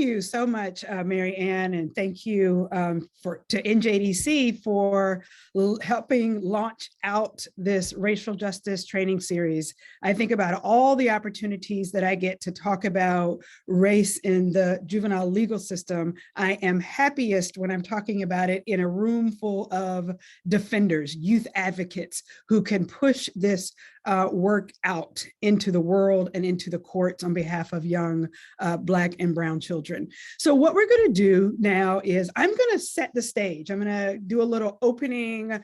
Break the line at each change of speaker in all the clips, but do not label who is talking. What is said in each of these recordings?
you so much, Mary Ann, and thank you to NJDC for helping launch out this racial justice training series. I think about all the opportunities that I get to talk about race in the juvenile legal system. I am happiest when I'm talking about it in a room full of defenders, youth advocates who can push this work out into the world and into the courts on behalf of young Black and Brown children. So what we're going to do now is I'm going to set the stage. I'm going to do a little opening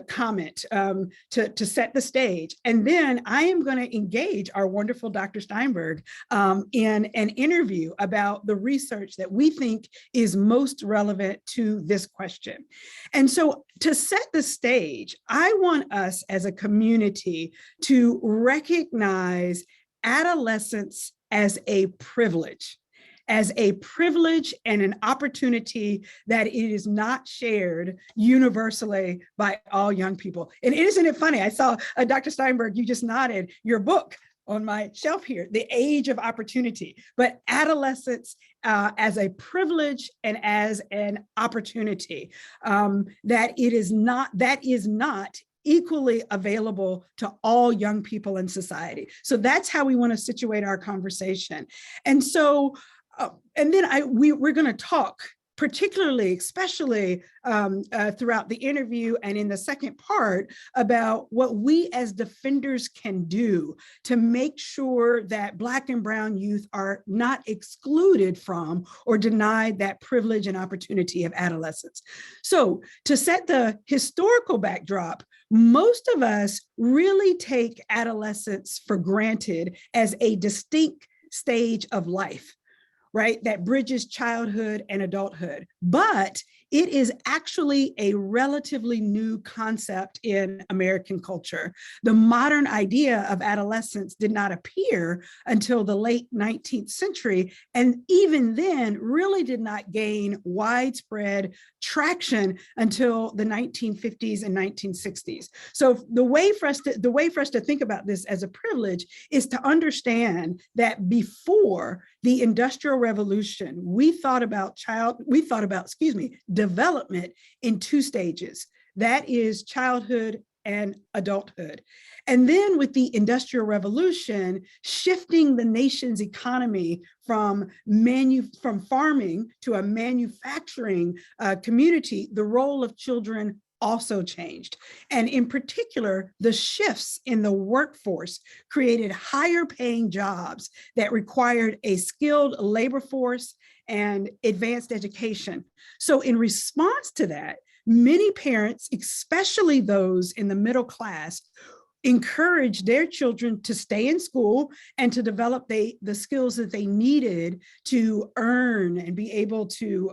comment to set the stage. And then I am going to engage our wonderful Dr. Steinberg in an interview about the research that we think is most relevant to this question. And so to set the stage, I want us as a community to recognize adolescence as a privilege and an opportunity that it is not shared universally by all young people. And isn't it funny? I saw Dr. Steinberg, you just nodded, your book on my shelf here, The Age of Opportunity, but adolescence as a privilege and as an opportunity, that is not equally available to all young people in society. So that's how we want to situate our conversation. And so, and then we're going to talk particularly, especially throughout the interview and in the second part, about what we as defenders can do to make sure that Black and Brown youth are not excluded from or denied that privilege and opportunity of adolescence. So to set the historical backdrop, most of us really take adolescence for granted as a distinct stage of life, right? That bridges childhood and adulthood. But it is actually a relatively new concept in American culture. The modern idea of adolescence did not appear until the late 19th century, and even then really did not gain widespread traction until the 1950s and 1960s. So the way for us to think about this as a privilege is to understand that before the Industrial Revolution, we thought about development in two stages. That is childhood and adulthood. And then with the Industrial Revolution, shifting the nation's economy from farming to a manufacturing community, the role of children also changed. And in particular, the shifts in the workforce created higher paying jobs that required a skilled labor force and advanced education. So in response to that, many parents, especially those in the middle class, encourage their children to stay in school and to develop the skills that they needed to earn and be able to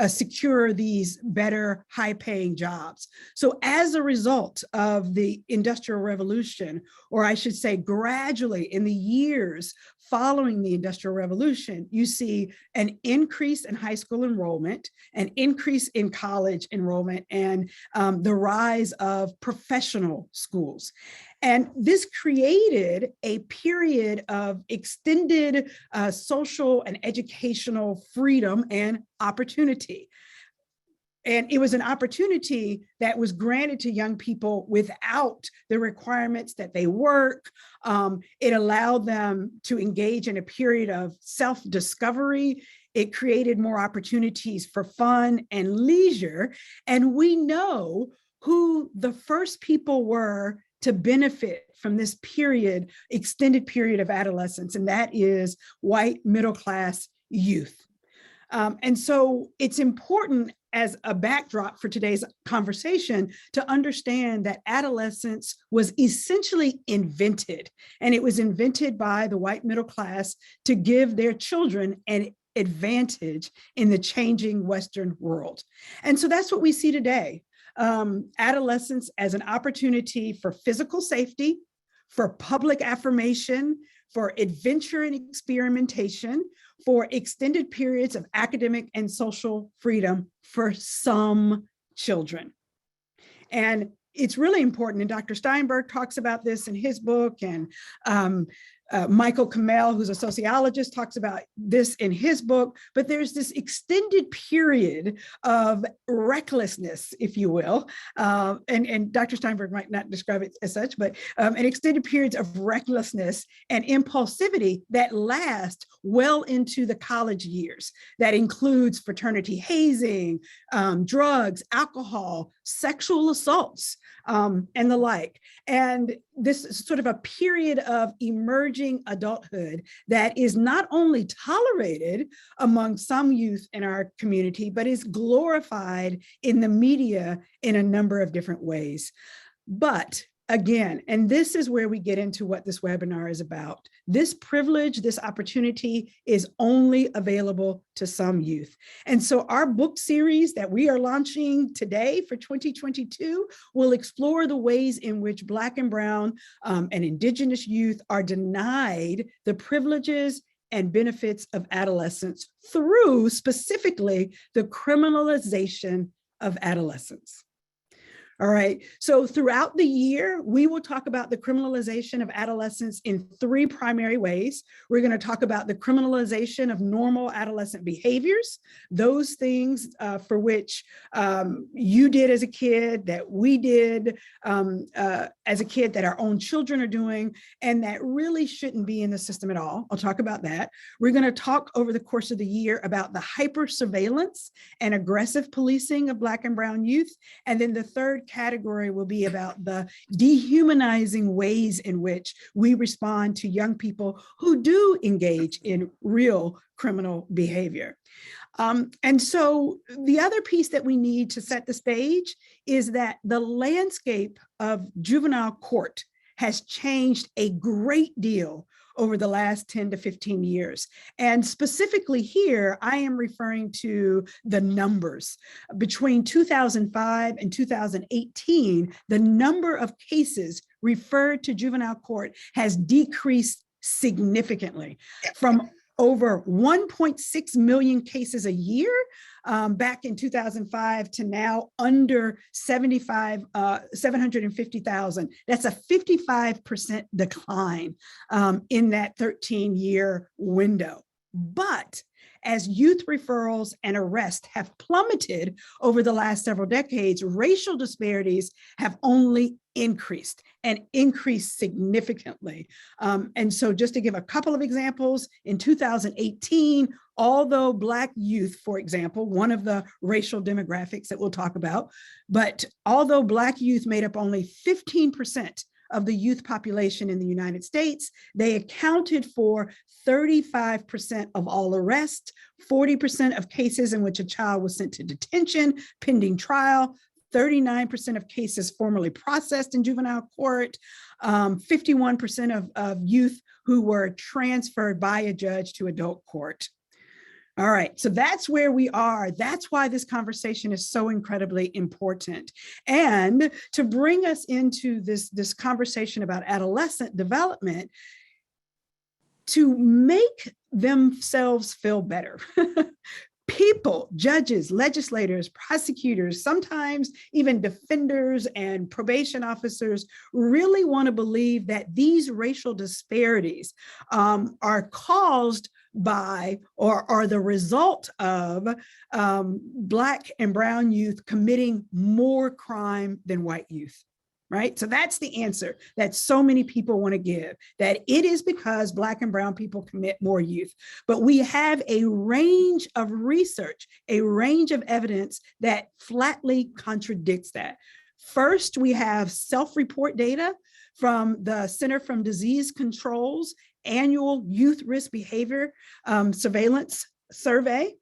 secure these better high-paying jobs. So as a result of the Industrial Revolution, or I should say gradually in the years following the Industrial Revolution, you see an increase in high school enrollment, an increase in college enrollment, and the rise of professional schools. And this created a period of extended social and educational freedom and opportunity. And it was an opportunity that was granted to young people without the requirements that they work. It allowed them to engage in a period of self-discovery. It created more opportunities for fun and leisure. And we know who the first people were to benefit from this period, extended period of adolescence, and that is white middle-class youth. And so it's important as a backdrop for today's conversation to understand that adolescence was essentially invented, and it was invented by the white middle class to give their children an advantage in the changing Western world. And so that's what we see today. Adolescence as an opportunity for physical safety, for public affirmation, for adventure and experimentation, for extended periods of academic and social freedom for some children. And it's really important, and Dr. Steinberg talks about this in his book, and Michael Kamel, who's a sociologist, talks about this in his book, but there's this extended period of recklessness, if you will, and Dr. Steinberg might not describe it as such, but an extended periods of recklessness and impulsivity that last well into the college years. That includes fraternity hazing, drugs, alcohol, sexual assaults, and the like. And this is sort of a period of emerging adulthood that is not only tolerated among some youth in our community, but is glorified in the media in a number of different ways. But again, and this is where we get into what this webinar is about. This privilege, this opportunity is only available to some youth. And so our book series that we are launching today for 2022 will explore the ways in which Black and Brown and Indigenous youth are denied the privileges and benefits of adolescence through specifically the criminalization of adolescence. All right, so throughout the year, we will talk about the criminalization of adolescence in three primary ways. We're going to talk about the criminalization of normal adolescent behaviors, those things for which you did as a kid, that we did as a kid, that our own children are doing, and that really shouldn't be in the system at all. I'll talk about that. We're going to talk over the course of the year about the hyper surveillance and aggressive policing of Black and Brown youth. And then the third category will be about the dehumanizing ways in which we respond to young people who do engage in real criminal behavior. And so the other piece that we need to set the stage is that the landscape of juvenile court has changed a great deal over the last 10 to 15 years. And specifically here, I am referring to the numbers. Between 2005 and 2018, the number of cases referred to juvenile court has decreased significantly from over 1.6 million cases a year back in 2005 to now under 750,000. That's a 55% decline in that 13-year window. But as youth referrals and arrests have plummeted over the last several decades, racial disparities have only increased and increased significantly. And so just to give a couple of examples, in 2018, although Black youth, for example, one of the racial demographics that we'll talk about, but although Black youth made up only 15% of the youth population in the United States, they accounted for 35% of all arrests, 40% of cases in which a child was sent to detention pending trial, 39% of cases formally processed in juvenile court, 51% of youth who were transferred by a judge to adult court. All right, so that's where we are. That's why this conversation is so incredibly important. And to bring us into this conversation about adolescent development, to make themselves feel better. People, judges, legislators, prosecutors, sometimes even defenders and probation officers really want to believe that these racial disparities are caused by or are the result of Black and Brown youth committing more crime than white youth. Right? So that's the answer that so many people want to give, that it is because Black and Brown people commit more youth. But we have a range of research, a range of evidence that flatly contradicts that. First, we have self-report data from the Center for Disease Control's annual youth risk behavior surveillance survey.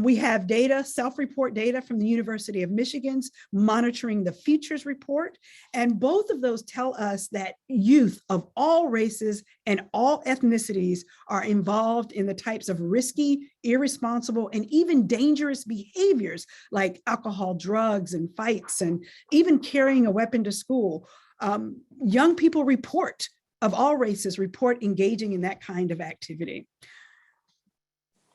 We have data, self-report data from the University of Michigan's Monitoring the Futures report. And both of those tell us that youth of all races and all ethnicities are involved in the types of risky, irresponsible, and even dangerous behaviors like alcohol, drugs, and fights, and even carrying a weapon to school. Young people of all races report engaging in that kind of activity.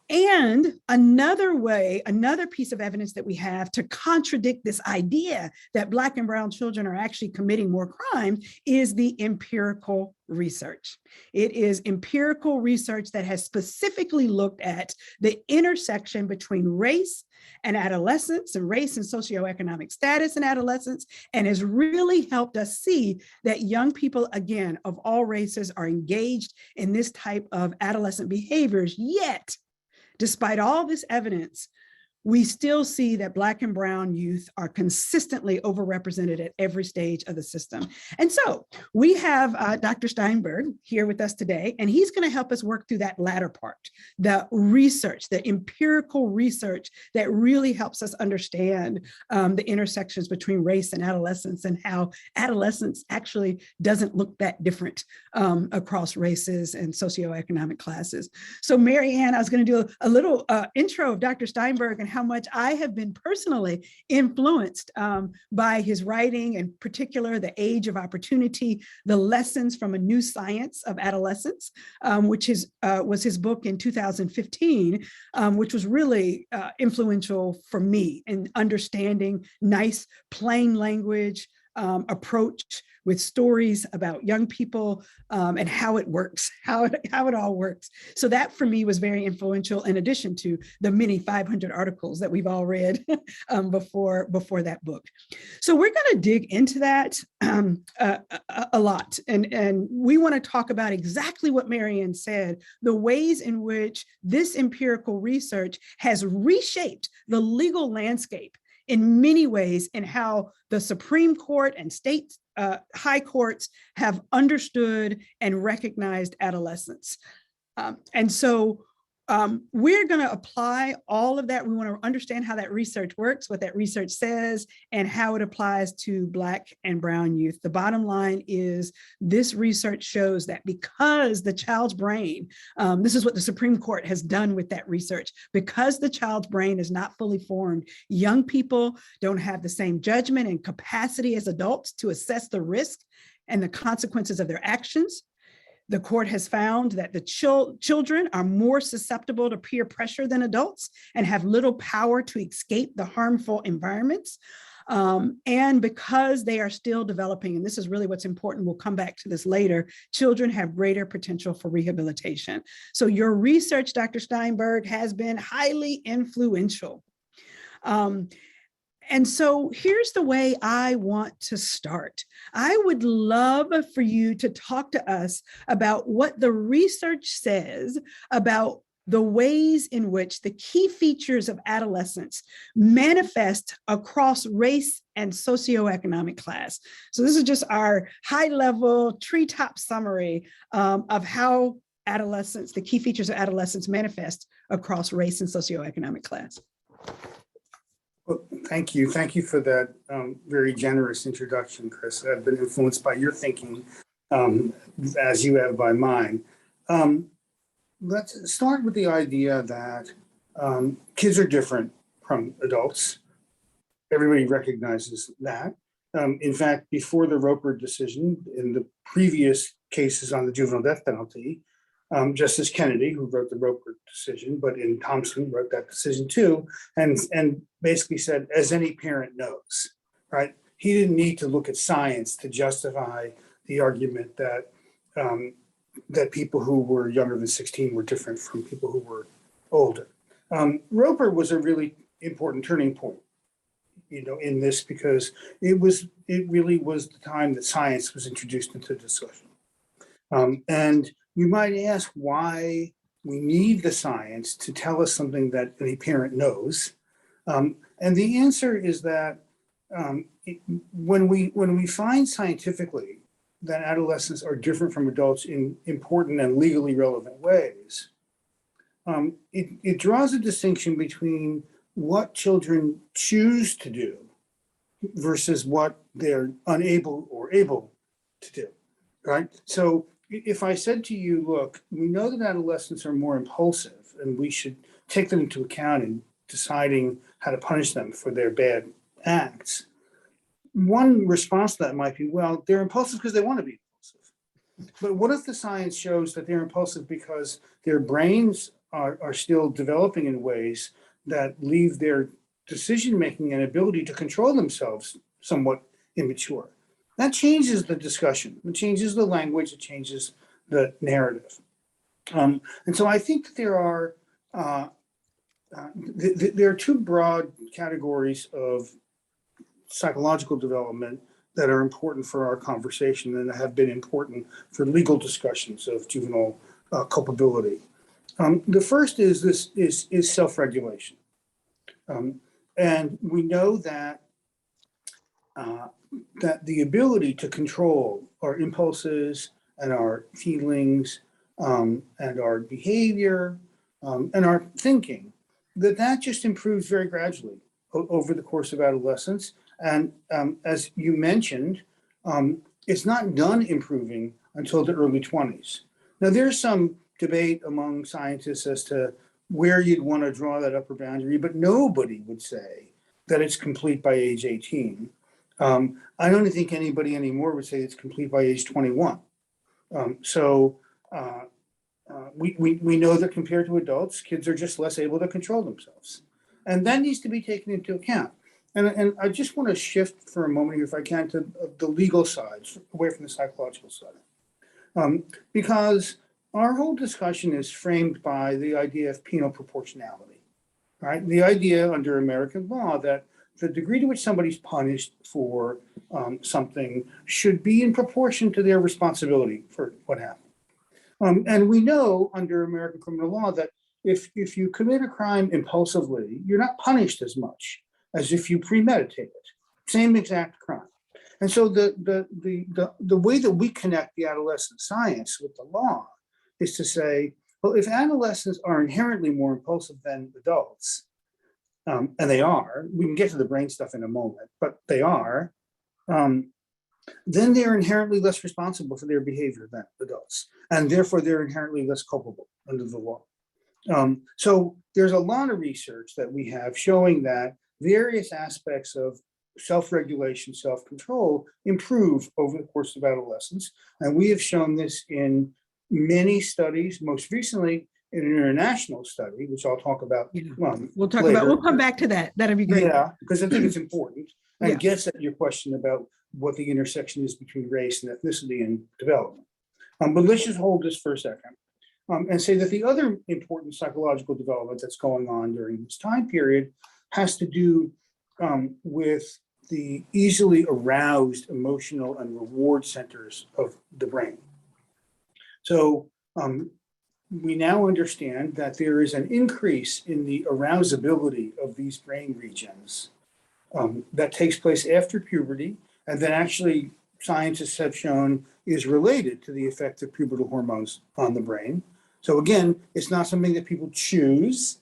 And another piece of evidence that we have to contradict this idea that Black and brown children are actually committing more crime is the empirical research. It is empirical research that has specifically looked at the intersection between race and adolescence, and race and socioeconomic status in adolescence, and has really helped us see that young people, again, of all races, are engaged in this type of adolescent behaviors. Yet, despite all this evidence, we still see that Black and brown youth are consistently overrepresented at every stage of the system. And so we have Dr. Steinberg here with us today, and he's going to help us work through that latter part, the research, the empirical research that really helps us understand the intersections between race and adolescence, and how adolescence actually doesn't look that different across races and socioeconomic classes. So Mary Ann, I was going to do a little intro of Dr. Steinberg and how much I have been personally influenced by his writing, in particular, The Age of Opportunity, The Lessons from a New Science of Adolescence, which was his book in 2015, which was really influential for me in understanding nice, plain language approach with stories about young people and how it works, how it all works. So that for me was very influential, in addition to the many 500 articles that we've all read before that book. So we're going to dig into that a lot. And we want to talk about exactly what Mary Ann said, the ways in which this empirical research has reshaped the legal landscape in many ways, in how the Supreme Court and state high courts have understood and recognized adolescence. And so we're going to apply all of that. We want to understand how that research works, what that research says, and how it applies to Black and brown youth. The bottom line is this research shows that because the child's brain, this is what the Supreme Court has done with that research, because the child's brain is not fully formed, young people don't have the same judgment and capacity as adults to assess the risk and the consequences of their actions. The court has found that the children are more susceptible to peer pressure than adults and have little power to escape the harmful environments. And because they are still developing, and this is really what's important, we'll come back to this later, children have greater potential for rehabilitation. So your research, Dr. Steinberg, has been highly influential. And so here's the way I want to start. I would love for you to talk to us about what the research says about the ways in which the key features of adolescence manifest across race and socioeconomic class. So this is just our high-level treetop summary of how adolescence, the key features of adolescence, manifest across race and socioeconomic class.
Well, thank you. Thank you for that very generous introduction, Chris. I've been influenced by your thinking as you have by mine. Let's start with the idea that kids are different from adults. Everybody recognizes that. In fact, before the Roper decision, in the previous cases on the juvenile death penalty, Justice Kennedy, who wrote the Roper decision, but in Thompson wrote that decision too, and basically said, as any parent knows, right? He didn't need to look at science to justify the argument that that people who were younger than 16 were different from people who were older. Roper was a really important turning point, in this, because it really was the time that science was introduced into discussion. And you might ask why we need the science to tell us something that any parent knows. And the answer is that when we find scientifically that adolescents are different from adults in important and legally relevant ways, it draws a distinction between what children choose to do versus what they're unable or able to do, right? So if I said to you, look, we know that adolescents are more impulsive and we should take them into account in deciding how to punish them for their bad acts, one response to that might be, well, they're impulsive because they want to be impulsive. But what if the science shows that they're impulsive because their brains are still developing in ways that leave their decision-making and ability to control themselves somewhat immature. That changes the discussion, it changes the language, it changes the narrative. And so I think that there are two broad categories of psychological development that are important for our conversation and have been important for legal discussions of juvenile culpability. The first is self-regulation. And we know that the ability to control our impulses and our feelings and our behavior and our thinking, that just improves very gradually over the course of adolescence. And as you mentioned, it's not done improving until the early 20s. Now, there's some debate among scientists as to where you'd want to draw that upper boundary, but nobody would say that it's complete by age 18. I don't think anybody anymore would say it's complete by age 21. We know that compared to adults, kids are just less able to control themselves. And that needs to be taken into account. And I just want to shift for a moment, if I can, to the legal side, away from the psychological side. Because our whole discussion is framed by the idea of penal proportionality, right? The idea under American law that the degree to which somebody's punished for something should be in proportion to their responsibility for what happened. And we know under American criminal law that if you commit a crime impulsively, you're not punished as much as if you premeditate it. Same exact crime. And so the way that we connect the adolescent science with the law is to say, well, if adolescents are inherently more impulsive than adults, and they are, we can get to the brain stuff in a moment, but they are, then they're inherently less responsible for their behavior than adults, and therefore they're inherently less culpable under the law. So there's a lot of research that we have showing that various aspects of self-regulation, self-control improve over the course of adolescence. And we have shown this in many studies, most recently in an international study, which I'll talk about.
We'll come back to that. That'd be great.
Yeah, because I think it's important and
Yeah.
gets at your question about what the intersection is between race and ethnicity and development. But let's just hold this for a second and say that the other important psychological development that's going on during this time period has to do with the easily aroused emotional and reward centers of the brain. So we now understand that there is an increase in the arousability of these brain regions that takes place after puberty, and that actually scientists have shown is related to the effect of pubertal hormones on the brain. So again, it's not something that people choose.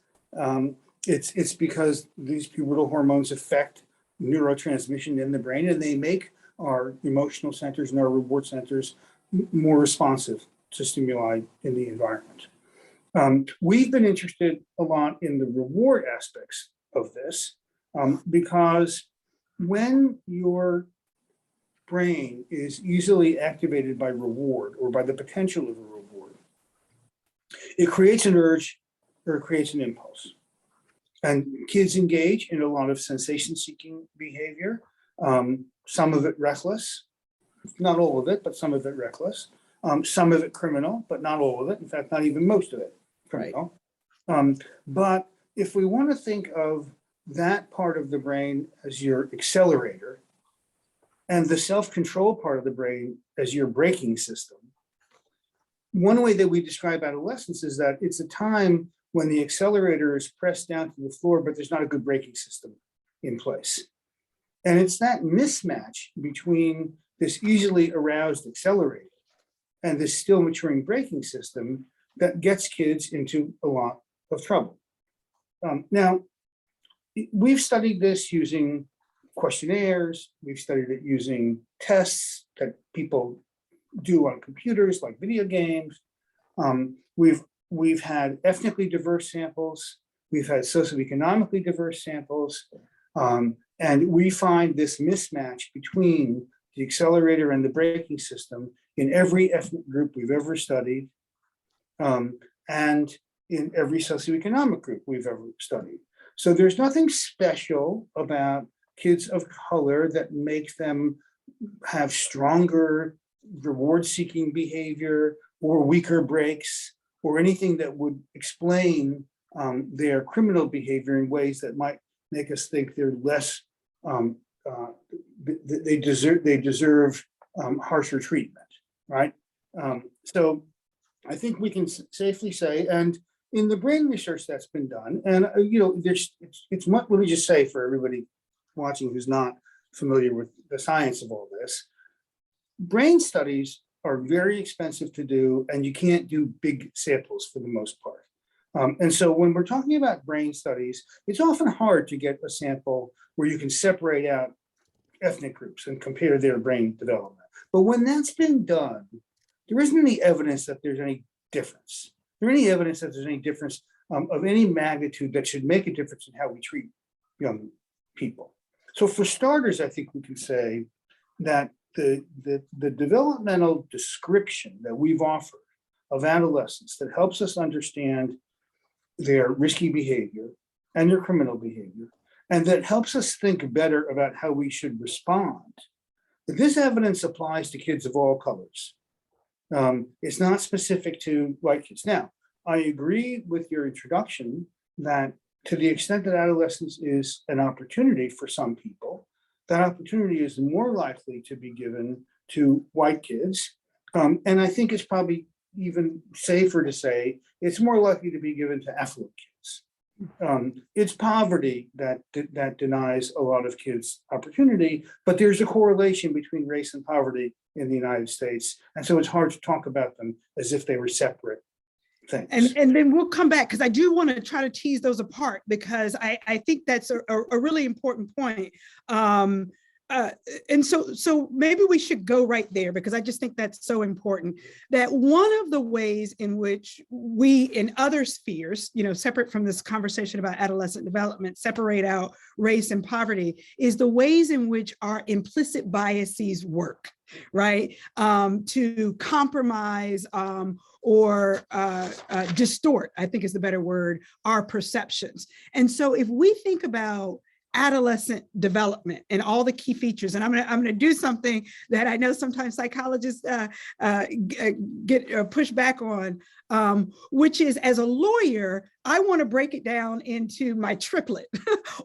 It's because these pubertal hormones affect neurotransmission in the brain, and they make our emotional centers and our reward centers more responsive to stimuli in the environment. We've been interested a lot in the reward aspects of this because when your brain is easily activated by reward or by the potential of a reward, it creates an urge or it creates an impulse. And kids engage in a lot of sensation-seeking behavior, some of it reckless, not all of it, but some of it reckless, some of it criminal, but not all of it. In fact, not even most of it criminal. Right. But if we want to think of that part of the brain as your accelerator and the self-control part of the brain as your braking system, one way that we describe adolescence is that it's a time when the accelerator is pressed down to the floor, but there's not a good braking system in place. And it's that mismatch between this easily aroused accelerator and this still maturing braking system that gets kids into a lot of trouble. Now, we've studied this using questionnaires. We've studied it using tests that people do on computers, like video games. We've had ethnically diverse samples. We've had socioeconomically diverse samples. And we find this mismatch between the accelerator and the braking system in every ethnic group we've ever studied. And in every socioeconomic group we've ever studied. So there's nothing special about kids of color that makes them have stronger reward-seeking behavior or weaker breaks or anything that would explain their criminal behavior in ways that might make us think they're less, they deserve harsher treatment, right? So I think we can safely say, and in the brain research that's been done, and it's let me just say for everybody watching who's not familiar with the science of all this, brain studies are very expensive to do, and you can't do big samples for the most part. And so when we're talking about brain studies, it's often hard to get a sample where you can separate out ethnic groups and compare their brain development. But when that's been done, there isn't any evidence that there's any difference. There any evidence that there's any difference of any magnitude that should make a difference in how we treat young people. So for starters, I think we can say that the developmental description that we've offered of adolescence that helps us understand their risky behavior and their criminal behavior, and that helps us think better about how we should respond, that this evidence applies to kids of all colors. It's not specific to white kids. Now, I agree with your introduction that to the extent that adolescence is an opportunity for some people, that opportunity is more likely to be given to white kids. And I think it's probably even safer to say it's more likely to be given to affluent kids. It's poverty that denies a lot of kids opportunity, but there's a correlation between race and poverty in the United States. And so it's hard to talk about them as if they were separate things.
And then we'll come back, because I do want to try to tease those apart, because I think that's a really important point. And so maybe we should go right there, because I just think that's so important, that one of the ways in which we in other spheres, separate from this conversation about adolescent development, separate out race and poverty, is the ways in which our implicit biases work, right? To compromise or distort, I think is the better word, our perceptions. And so if we think about adolescent development and all the key features, and I'm gonna do something that I know sometimes psychologists get pushed back on, which is, as a lawyer, I want to break it down into my triplet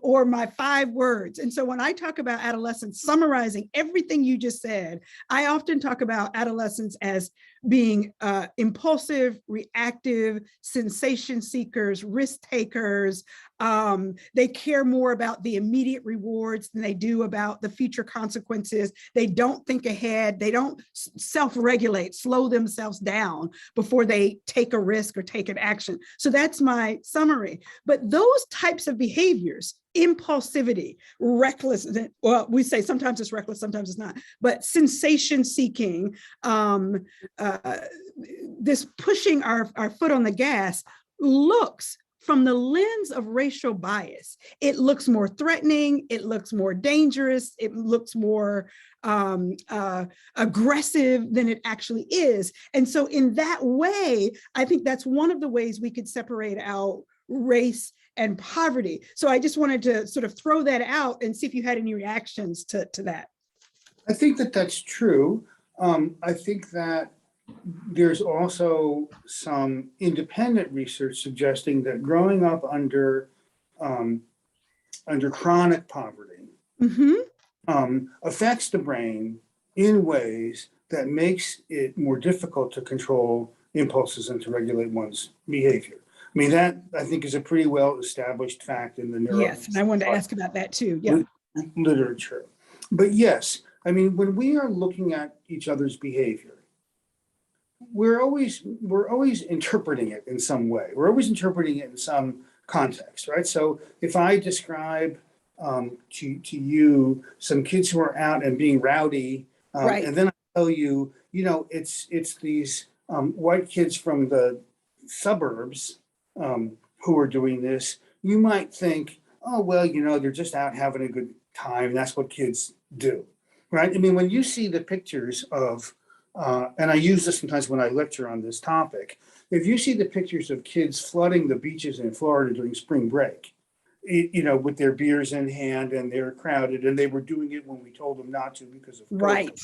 or my 5 words. And so when I talk about adolescence, summarizing everything you just said, I often talk about adolescence as being impulsive, reactive, sensation seekers, risk takers. They care more about the immediate rewards than they do about the future consequences. They don't think ahead. They don't self-regulate, slow themselves down before they take a risk or take an action. So that's my summary. But those types of behaviors, impulsivity, recklessness, well, we say sometimes it's reckless, sometimes it's not, but sensation seeking, this pushing our foot on the gas looks, from the lens of racial bias, it looks more threatening, it looks more dangerous, it looks more aggressive than it actually is. And so in that way, I think that's one of the ways we could separate out race and poverty. So I just wanted to sort of throw that out and see if you had any reactions to that.
I think that that's true. I think that there's also some independent research suggesting that growing up under chronic poverty affects the brain in ways that makes it more difficult to control impulses and to regulate one's behavior. I mean, that I think is a pretty well established fact in the neuro.
Yes, and I wanted to ask about that too. Yeah,
literature. But yes, I mean, when we are looking at each other's behavior, we're always interpreting it in some way. We're always interpreting it in some context, right? So if I describe to you some kids who are out and being rowdy, right, and then I tell you, it's these white kids from the suburbs who are doing this, you might think, oh, well, they're just out having a good time. That's what kids do, right? I mean, when you see the pictures of and I use this sometimes when I lecture on this topic. If you see the pictures of kids flooding the beaches in Florida during spring break, with their beers in hand and they're crowded, and they were doing it when we told them not to because of COVID,
Right.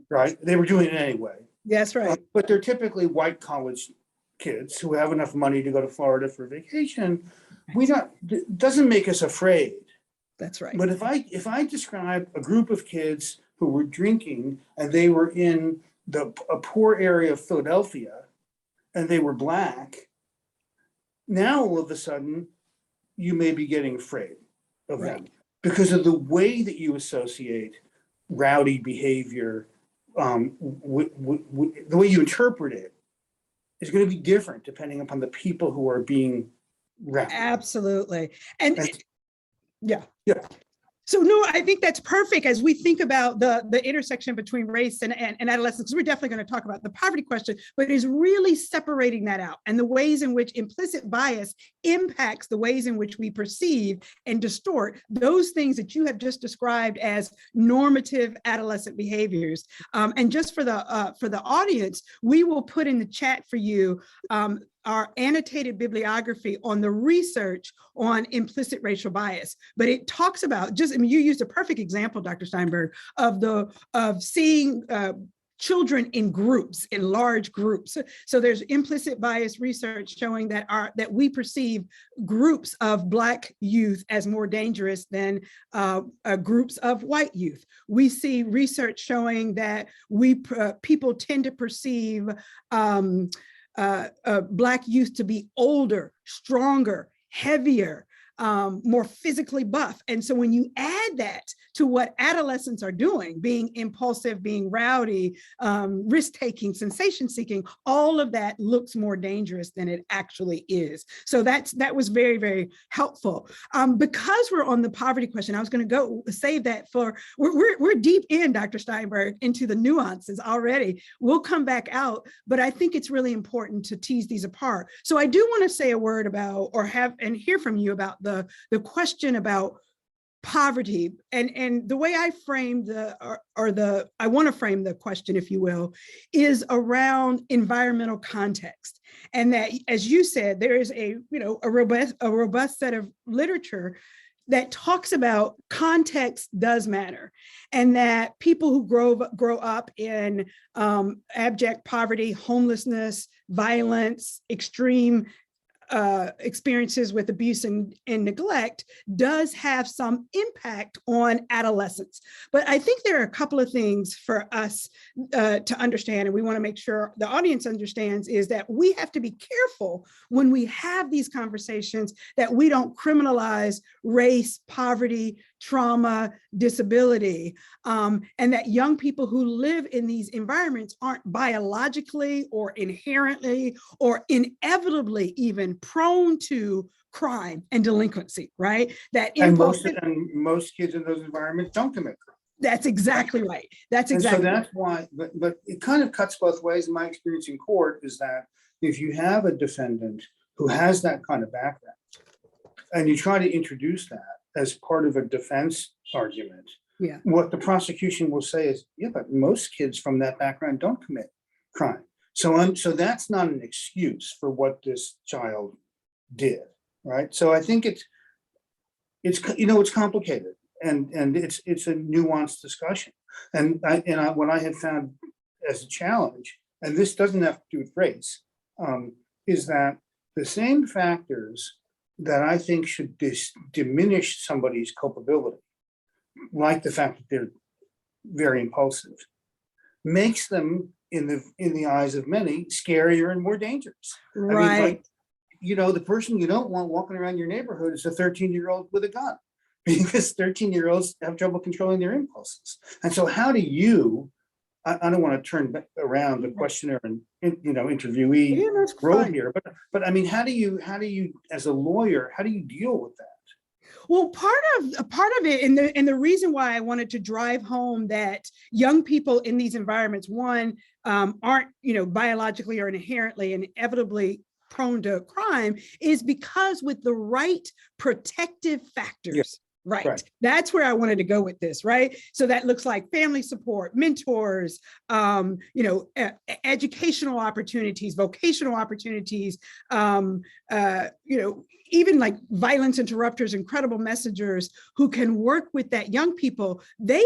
right? They were doing it anyway.
That's right.
But they're typically white college kids who have enough money to go to Florida for vacation. It doesn't make us afraid.
That's right.
But if I describe a group of kids who were drinking and they were in a poor area of Philadelphia and they were Black, now all of a sudden you may be getting afraid of them because of the way that you associate rowdy behavior. The way you interpret it is going to be different depending upon the people who are being rowdy.
Absolutely. And yeah.
Yeah.
So no, I think that's perfect as we think about the intersection between race and adolescence. We're definitely going to talk about the poverty question, but it is really separating that out and the ways in which implicit bias impacts the ways in which we perceive and distort those things that you have just described as normative adolescent behaviors. And just for the audience, we will put in the chat for you our annotated bibliography on the research on implicit racial bias. But it talks about you used a perfect example, Dr. Steinberg, of seeing children in groups, in large groups. So there's implicit bias research showing that we perceive groups of Black youth as more dangerous than groups of white youth. We see research showing that people tend to perceive Black youth to be older, stronger, heavier, more physically buff. And so when you add that to what adolescents are doing, being impulsive, being rowdy, risk-taking, sensation-seeking, all of that looks more dangerous than it actually is. So that was very, very helpful. Because we're on the poverty question, I was going to go save that for, we're deep in, Dr. Steinberg, into the nuances already. We'll come back out, but I think it's really important to tease these apart. So I do want to say a word about, or hear from you about the question about poverty, and the way I frame I want to frame the question, if you will, is around environmental context. And that, as you said, there is a robust set of literature that talks about context does matter, and that people who grow up in abject poverty, homelessness, violence, extreme experiences with abuse and neglect does have some impact on adolescence. But I think there are a couple of things for us to understand, and we want to make sure the audience understands, is that we have to be careful when we have these conversations that we don't criminalize race, poverty, trauma, disability, and that young people who live in these environments aren't biologically or inherently or inevitably even prone to crime and delinquency, right?
Most kids in those environments don't commit crime.
That's exactly right. That's exactly.
And so that's why, but it kind of cuts both ways. My experience in court is that if you have a defendant who has that kind of background, and you try to introduce that as part of a defense argument, what the prosecution will say is, yeah, but most kids from that background don't commit crime. So that's not an excuse for what this child did, right? So I think it's complicated, and it's a nuanced discussion. And what I have found as a challenge, and this doesn't have to do with race, is that the same factors that I think should diminish somebody's culpability, like the fact that they're very impulsive, makes them, in the eyes of many, scarier and more dangerous.
Right.
I mean, the person you don't want walking around your neighborhood is a 13-year-old with a gun, because 13-year-olds have trouble controlling their impulses. And so how do you, I don't want to turn around the questioner and interviewee role here, but I mean, how do you, as a lawyer, how do you deal with that?
Well, part of it, and the reason why I wanted to drive home that young people in these environments, one, aren't biologically or inherently and inevitably prone to crime, is because with the right protective factors, Right. That's where I wanted to go with this, right? So that looks like family support, mentors, educational opportunities, vocational opportunities, even like violence interrupters, incredible messengers who can work with that young people. They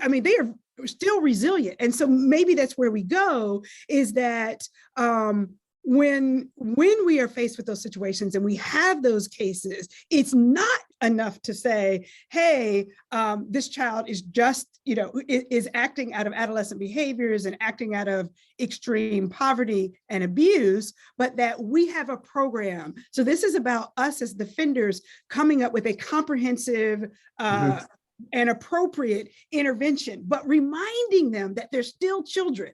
are still resilient. And so maybe that's where we go, is that when we are faced with those situations and we have those cases, it's not enough to say, hey, this child is just, is acting out of adolescent behaviors and acting out of extreme poverty and abuse, but that we have a program. So this is about us as defenders coming up with a comprehensive and appropriate intervention, but reminding them that they're still children.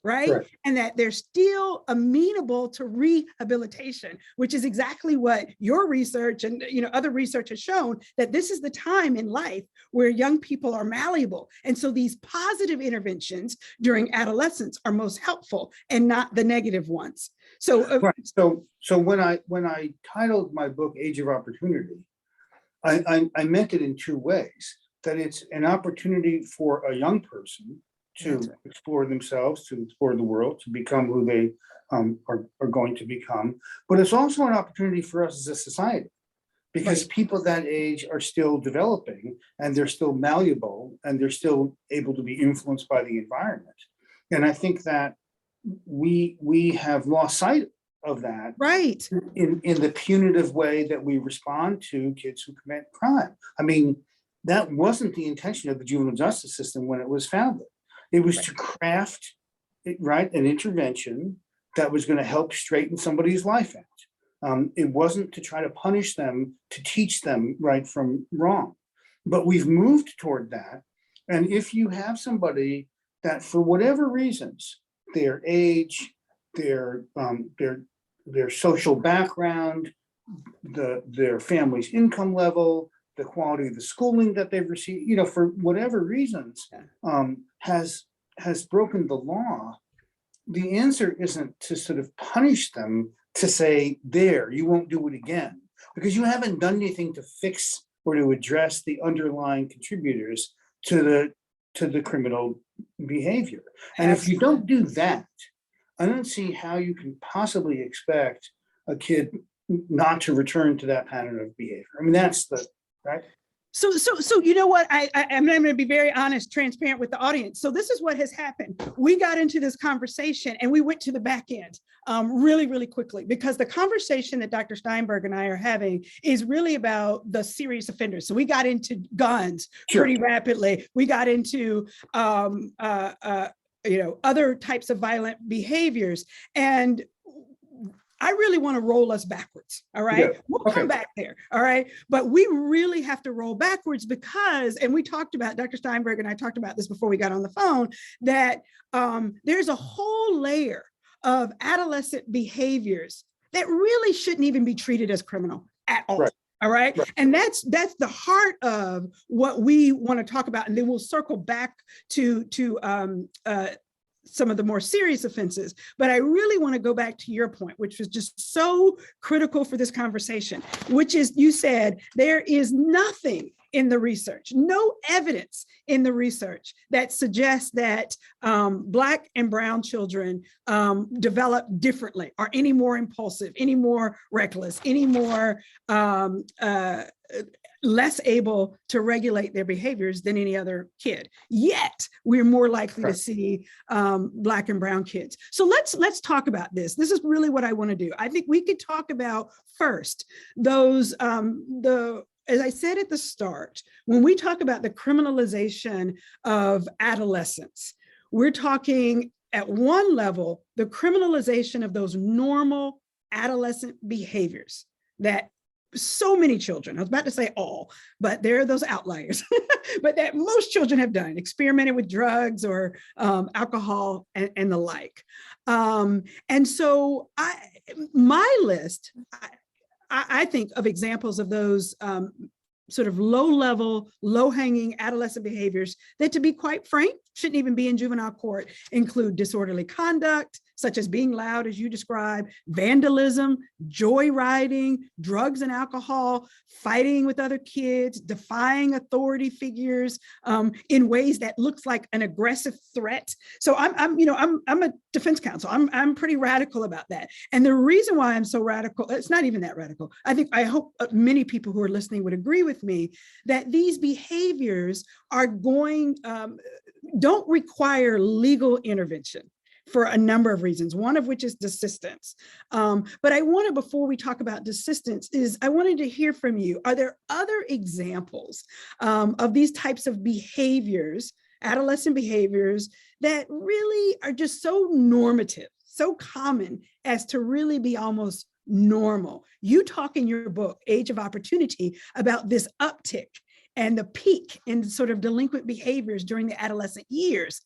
Right? And that they're still amenable to rehabilitation, which is exactly what your research and other research has shown, that this is the time in life where young people are malleable. And so these positive interventions during adolescence are most helpful and not the negative ones. So,
so when I titled my book Age of Opportunity, I meant it in two ways: that it's an opportunity for a young person to explore themselves, to explore the world, to become who they are going to become. But it's also an opportunity for us as a society, because people that age are still developing, and they're still malleable, and they're still able to be influenced by the environment. And I think that we have lost sight of that in the punitive way that we respond to kids who commit crime. I mean, that wasn't the intention of the juvenile justice system when it was founded. It was to craft an intervention that was going to help straighten somebody's life out. It wasn't to try to punish them, to teach them right from wrong. But we've moved toward that. And if you have somebody that, for whatever reasons, their age, their social background, their family's income level, the quality of the schooling that they've received, for whatever reasons, has broken the law, the answer isn't to sort of punish them, to say, there, you won't do it again, because you haven't done anything to fix or to address the underlying contributors to the criminal behavior. And if you don't do that, I don't see how you can possibly expect a kid not to return to that pattern of behavior. I mean, that's the right.
So you know what? I'm going to be very honest, transparent with the audience. So this is what has happened. We got into this conversation and we went to the back end really, really quickly, because the conversation that Dr. Steinberg and I are having is really about the serious offenders. So we got into guns pretty rapidly. We got into other types of violent behaviors, and I really want to roll us backwards. All right. Yeah. We'll come back there. All right. But we really have to roll backwards because, and we talked about, Dr. Steinberg and I talked about this before we got on the phone, that there's a whole layer of adolescent behaviors that really shouldn't even be treated as criminal at all. All right. And that's the heart of what we want to talk about. And then we'll circle back to some of the more serious offenses. But I really want to go back to your point, which was just so critical for this conversation, which is, you said there is nothing in the research, no evidence in the research that suggests that Black and brown children develop differently, are any more impulsive, any more reckless, any more less able to regulate their behaviors than any other kid. Yet we're more likely to see Black and brown kids. So let's talk about this. This is really what I want to do. I think we could talk about first those as I said at the start, when we talk about the criminalization of adolescence, we're talking at one level, the criminalization of those normal adolescent behaviors that so many children, I was about to say all, but there are those outliers, but that most children have done, experimented with drugs or alcohol and the like. And so my list, I think of examples of those sort of low-level, low-hanging adolescent behaviors that, to be quite frank, shouldn't even be in juvenile court, include disorderly conduct, such as being loud, as you described, vandalism, joyriding, drugs and alcohol, fighting with other kids, defying authority figures in ways that looks like an aggressive threat. So I'm a defense counsel. I'm pretty radical about that. And the reason why I'm so radical, it's not even that radical. I hope many people who are listening would agree with me that these behaviors are don't require legal intervention for a number of reasons, one of which is desistance. But I wanted, before we talk about desistance, I wanted to hear from you. Are there other examples of these types of behaviors, adolescent behaviors, that really are just so normative, so common as to really be almost normal? You talk in your book, Age of Opportunity, about this uptick and the peak in sort of delinquent behaviors during the adolescent years.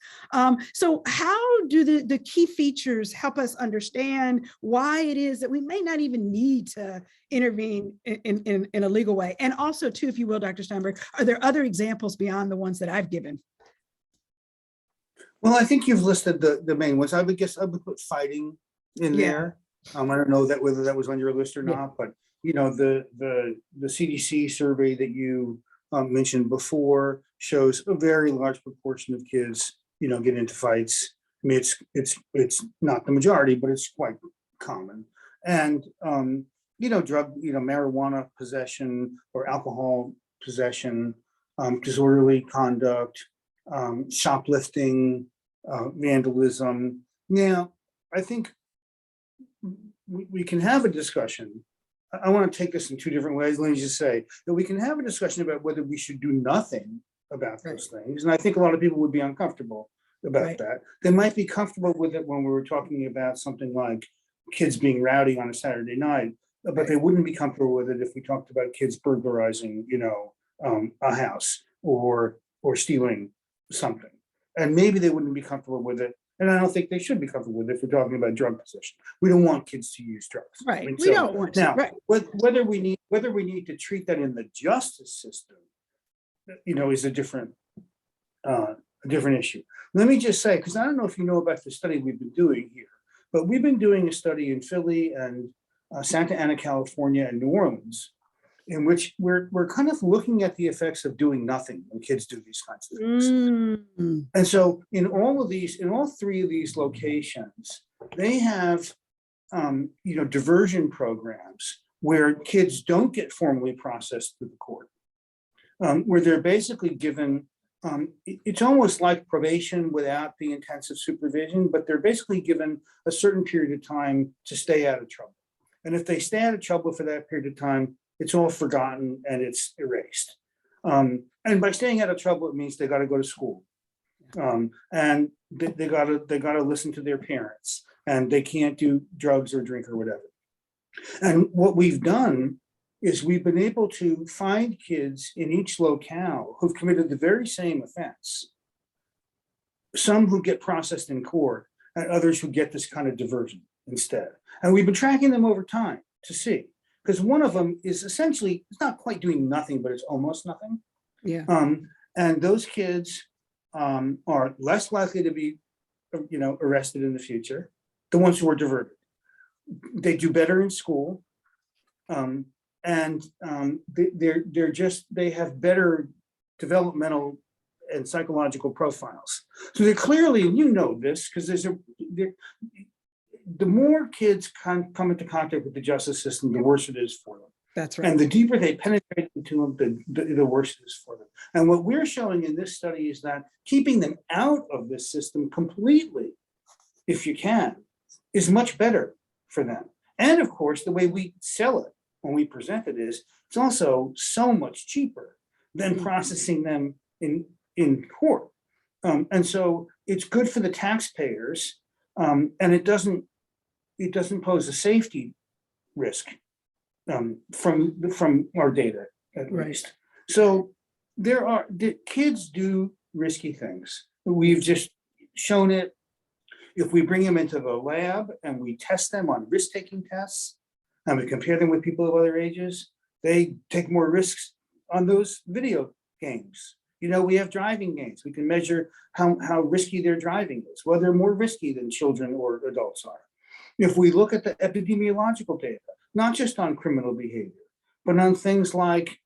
So how do the key features help us understand why it is that we may not even need to intervene in a legal way? And also, too, if you will, Dr. Steinberg, are there other examples beyond the ones that I've given?
Well, I think you've listed the main ones. I would put fighting in there. I don't know whether that was on your list or not, but the CDC survey that you mentioned before shows a very large proportion of kids, get into fights. I mean, it's not the majority, but it's quite common. And marijuana possession or alcohol possession, disorderly conduct, shoplifting, vandalism. Now, I think we can have a discussion. I want to take this in two different ways. Let me just say that we can have a discussion about whether we should do nothing about those things. And I think a lot of people would be uncomfortable about that. They might be comfortable with it when we were talking about something like kids being rowdy on a Saturday night, but they wouldn't be comfortable with it if we talked about kids burglarizing, a house or stealing something. And maybe they wouldn't be comfortable with it. And I don't think they should be comfortable with it if we're talking about drug possession. We don't want kids to use drugs.
Right. We don't want to.
Now,
right.
whether we need to treat that in the justice system, is a different issue. Let me just say, because I don't know if you know about the study we've been doing here, but we've been doing a study in Philly and Santa Ana, California, and New Orleans, in which we're kind of looking at the effects of doing nothing when kids do these kinds of things. And so in all three of these locations, they have diversion programs where kids don't get formally processed through the court, where they're basically given, it's almost like probation without the intensive supervision, but they're basically given a certain period of time to stay out of trouble. And if they stay out of trouble for that period of time, it's all forgotten and it's erased. And by staying out of trouble, it means they got to go to school, and they got to listen to their parents, and they can't do drugs or drink or whatever. And what we've done is we've been able to find kids in each locale who've committed the very same offense. Some who get processed in court, and others who get this kind of diversion instead. And we've been tracking them over time to see. Because one of them is essentially, it's not quite doing nothing, but it's almost nothing.
Yeah.
And those kids are less likely to be, arrested in the future. The ones who are diverted, they do better in school, and they have better developmental and psychological profiles. So they're clearly, and this because the more kids come into contact with the justice system, the worse it is for them.
That's right.
And the deeper they penetrate into them, the worse it is for them. And what we're showing in this study is that keeping them out of this system completely, if you can, is much better for them. And of course, the way we sell it when we present it is, it's also so much cheaper than processing them in court. And so it's good for the taxpayers, and it doesn't pose a safety risk from our data, at least. So the kids do risky things. We've just shown it. If we bring them into the lab and we test them on risk-taking tests, and we compare them with people of other ages, they take more risks on those video games. We have driving games. We can measure how risky their driving is, whether they're more risky than children or adults are. If we look at the epidemiological data, not just on criminal behavior, but on things like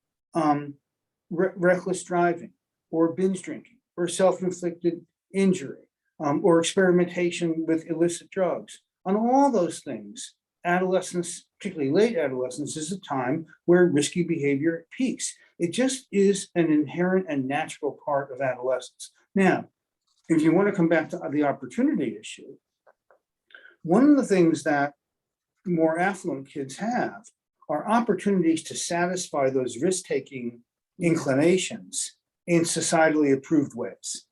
reckless driving or binge drinking or self-inflicted injury or experimentation with illicit drugs, on all those things, adolescence, particularly late adolescence, is a time where risky behavior peaks. It just is an inherent and natural part of adolescence. Now, if you want to come back to the opportunity issue, one of the things that more affluent kids have are opportunities to satisfy those risk-taking inclinations in societally approved ways,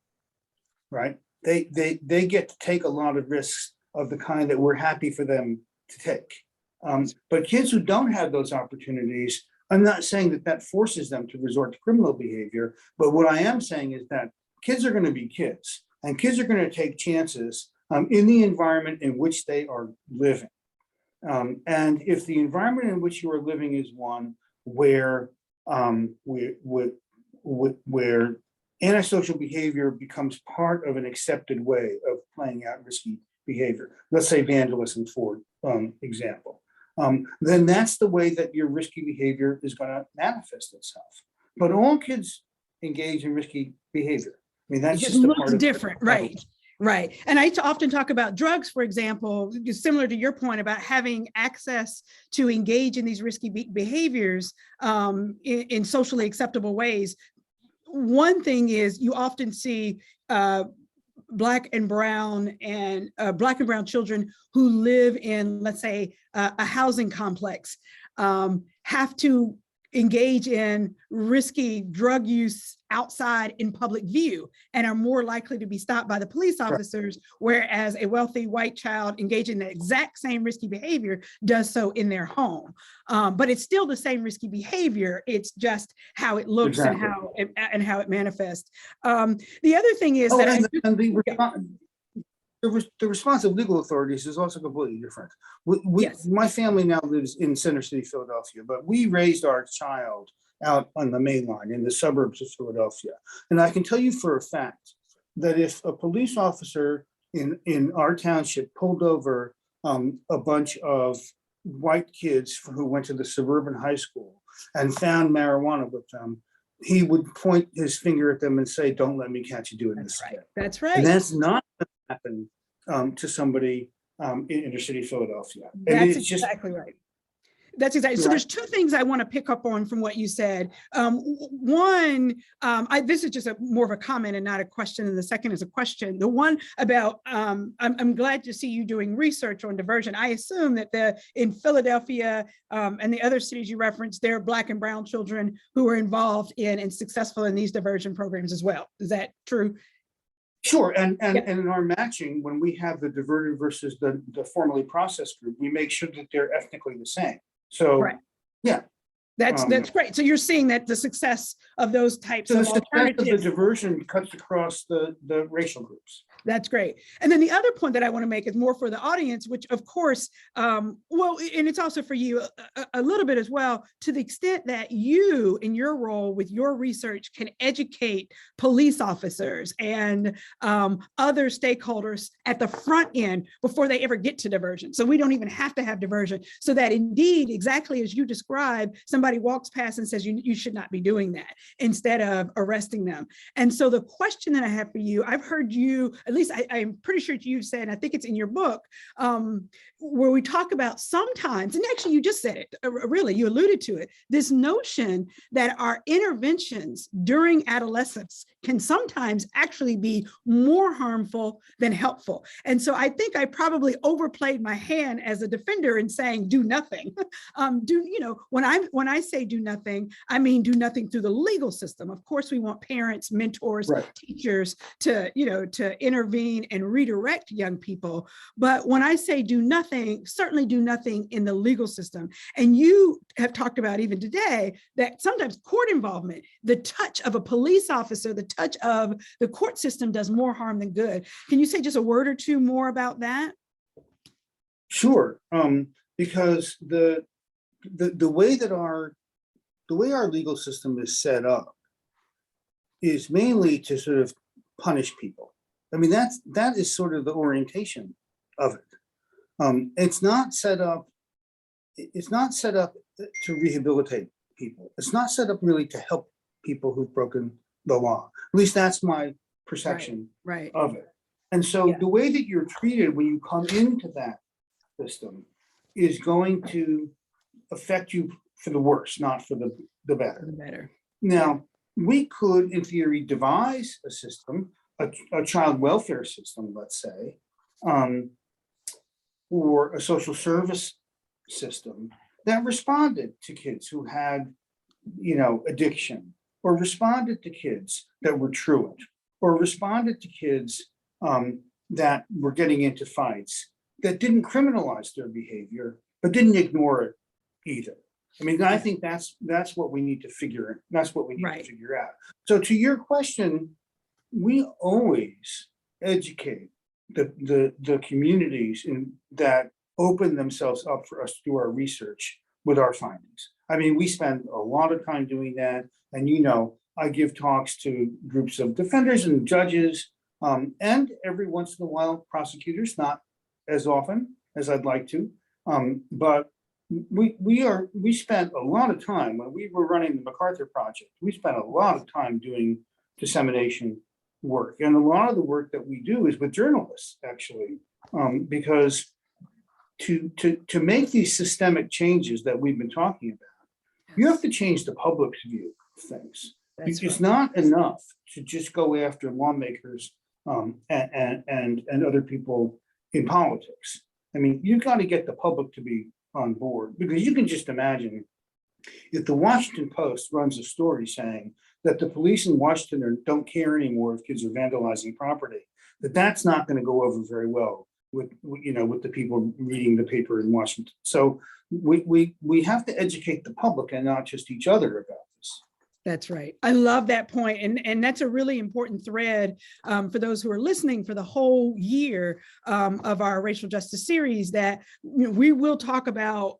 right? They get to take a lot of risks of the kind that we're happy for them to take. But kids who don't have those opportunities, I'm not saying that forces them to resort to criminal behavior, but what I am saying is that kids are going to be kids, and kids are going to take chances in the environment in which they are living. And if the environment in which you are living is one where antisocial behavior becomes part of an accepted way of playing out risky behavior, let's say vandalism, for example, then that's the way that your risky behavior is going to manifest itself. But all kids engage in risky behavior. I mean, that's
It
just a
looks
part of
different, right? Right. And I often talk about drugs, for example, similar to your point about having access to engage in these risky behaviors in socially acceptable ways. One thing is you often see Black and brown children who live in, let's say, a housing complex have to engage in risky drug use outside in public view and are more likely to be stopped by the police officers, whereas a wealthy white child engaging in the exact same risky behavior does so in their home. But it's still the same risky behavior. It's just how it looks and how it manifests. The other thing is
the response of legal authorities is also completely different.
Yes.
My family now lives in Center City, Philadelphia, but we raised our child out on the main line in the suburbs of Philadelphia. And I can tell you for a fact that if a police officer in our township pulled over a bunch of white kids who went to the suburban high school and found marijuana with them, he would point his finger at them and say, "Don't let me catch you doing this."
Right. That's right.
And that's not going to happen to somebody in inner city Philadelphia.
That's exactly right. That's exactly. So there's two things I want to pick up on from what you said. One, this is just more of a comment and not a question, and the second is a question. The one about, I'm glad to see you doing research on diversion. I assume that in Philadelphia and the other cities you referenced, there are Black and brown children who are involved in and successful in these diversion programs as well. Is that true?
Sure, and in our matching, when we have the diverted versus the formally processed group, we make sure that they're ethnically the same. So, yeah.
That's great. So you're seeing that the success of those types
of
alternatives,
the diversion cuts across the racial groups.
That's great. And then the other point that I want to make is more for the audience, which of course, and it's also for you a little bit as well, to the extent that you, in your role with your research, can educate police officers and other stakeholders at the front end before they ever get to diversion. So we don't even have to have diversion, so that indeed, exactly as you described, somebody walks past and says, you should not be doing that, instead of arresting them. And so the question that I have for you, I've heard you, at least I'm pretty sure you said, and I think it's in your book, where we talk about sometimes, and actually you just said it, really, you alluded to it, this notion that our interventions during adolescence can sometimes actually be more harmful than helpful. And so I think I probably overplayed my hand as a defender in saying do nothing. When I say do nothing, I mean do nothing through the legal system. Of course, we want parents, mentors, teachers to intervene and redirect young people. But when I say do nothing, certainly do nothing in the legal system. And you have talked about even today that sometimes court involvement, the touch of a police officer, the touch of the court system does more harm than good. Can you say just a word or two more about that?
Sure, because the way our legal system is set up is mainly to sort of punish people. I mean, that is sort of the orientation of it. It's not set up to rehabilitate people. It's not set up really to help people who've broken the law. At least that's my perception
Right.
of it. And so the way that you're treated when you come into that system is going to affect you for the worse, not for the better.
The better.
Now, we could, in theory, devise a system, a child welfare system, let's say, or a social service system that responded to kids who had, addiction, or responded to kids that were truant, or responded to kids that were getting into fights, that didn't criminalize their behavior, but didn't ignore it either. I mean, I think that's what we need to figure. That's what we need to figure out. So to your question, we always educate the communities that open themselves up for us to do our research with our findings. I mean, we spend a lot of time doing that. And I give talks to groups of defenders and judges, and every once in a while prosecutors, not as often as I'd like to. But we spent a lot of time when we were running the MacArthur Project. We spent a lot of time doing dissemination work, and a lot of the work that we do is with journalists, actually, because to make these systemic changes that we've been talking about, you have to change the public's view of things. It's not enough to just go after lawmakers and other people in politics. I mean, you've got to get the public to be on board, because you can just imagine if the Washington Post runs a story saying that the police in Washington don't care anymore if kids are vandalizing property, that's not going to go over very well with the people reading the paper in Washington. So we have to educate the public and not just each other about this.
That's right. I love that point. And that's a really important thread for those who are listening for the whole year of our racial justice series, that we will talk about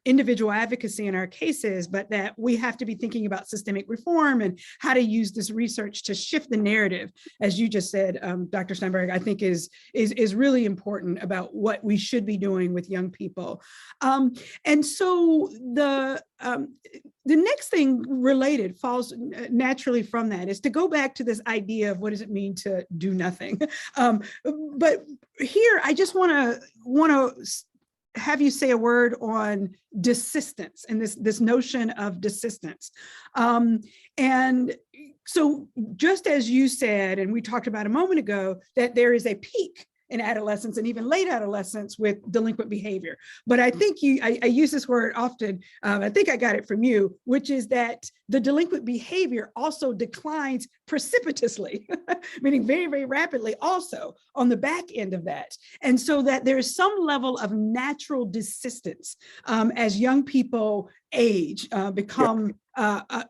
individual advocacy in our cases, but that we have to be thinking about systemic reform and how to use this research to shift the narrative, as you just said, Dr. Steinberg, I think is really important about what we should be doing with young people. And so the next thing related falls naturally from that is to go back to this idea of what does it mean to do nothing. But here, I just want to have you say a word on desistance and this notion of desistance. And so just as you said, and we talked about a moment ago, that there is a peak in adolescence and even late adolescence with delinquent behavior. But I think I use this word often, I think I got it from you, which is that the delinquent behavior also declines precipitously, meaning very, very rapidly also on the back end of that. And so that there's some level of natural desistance as young people age, become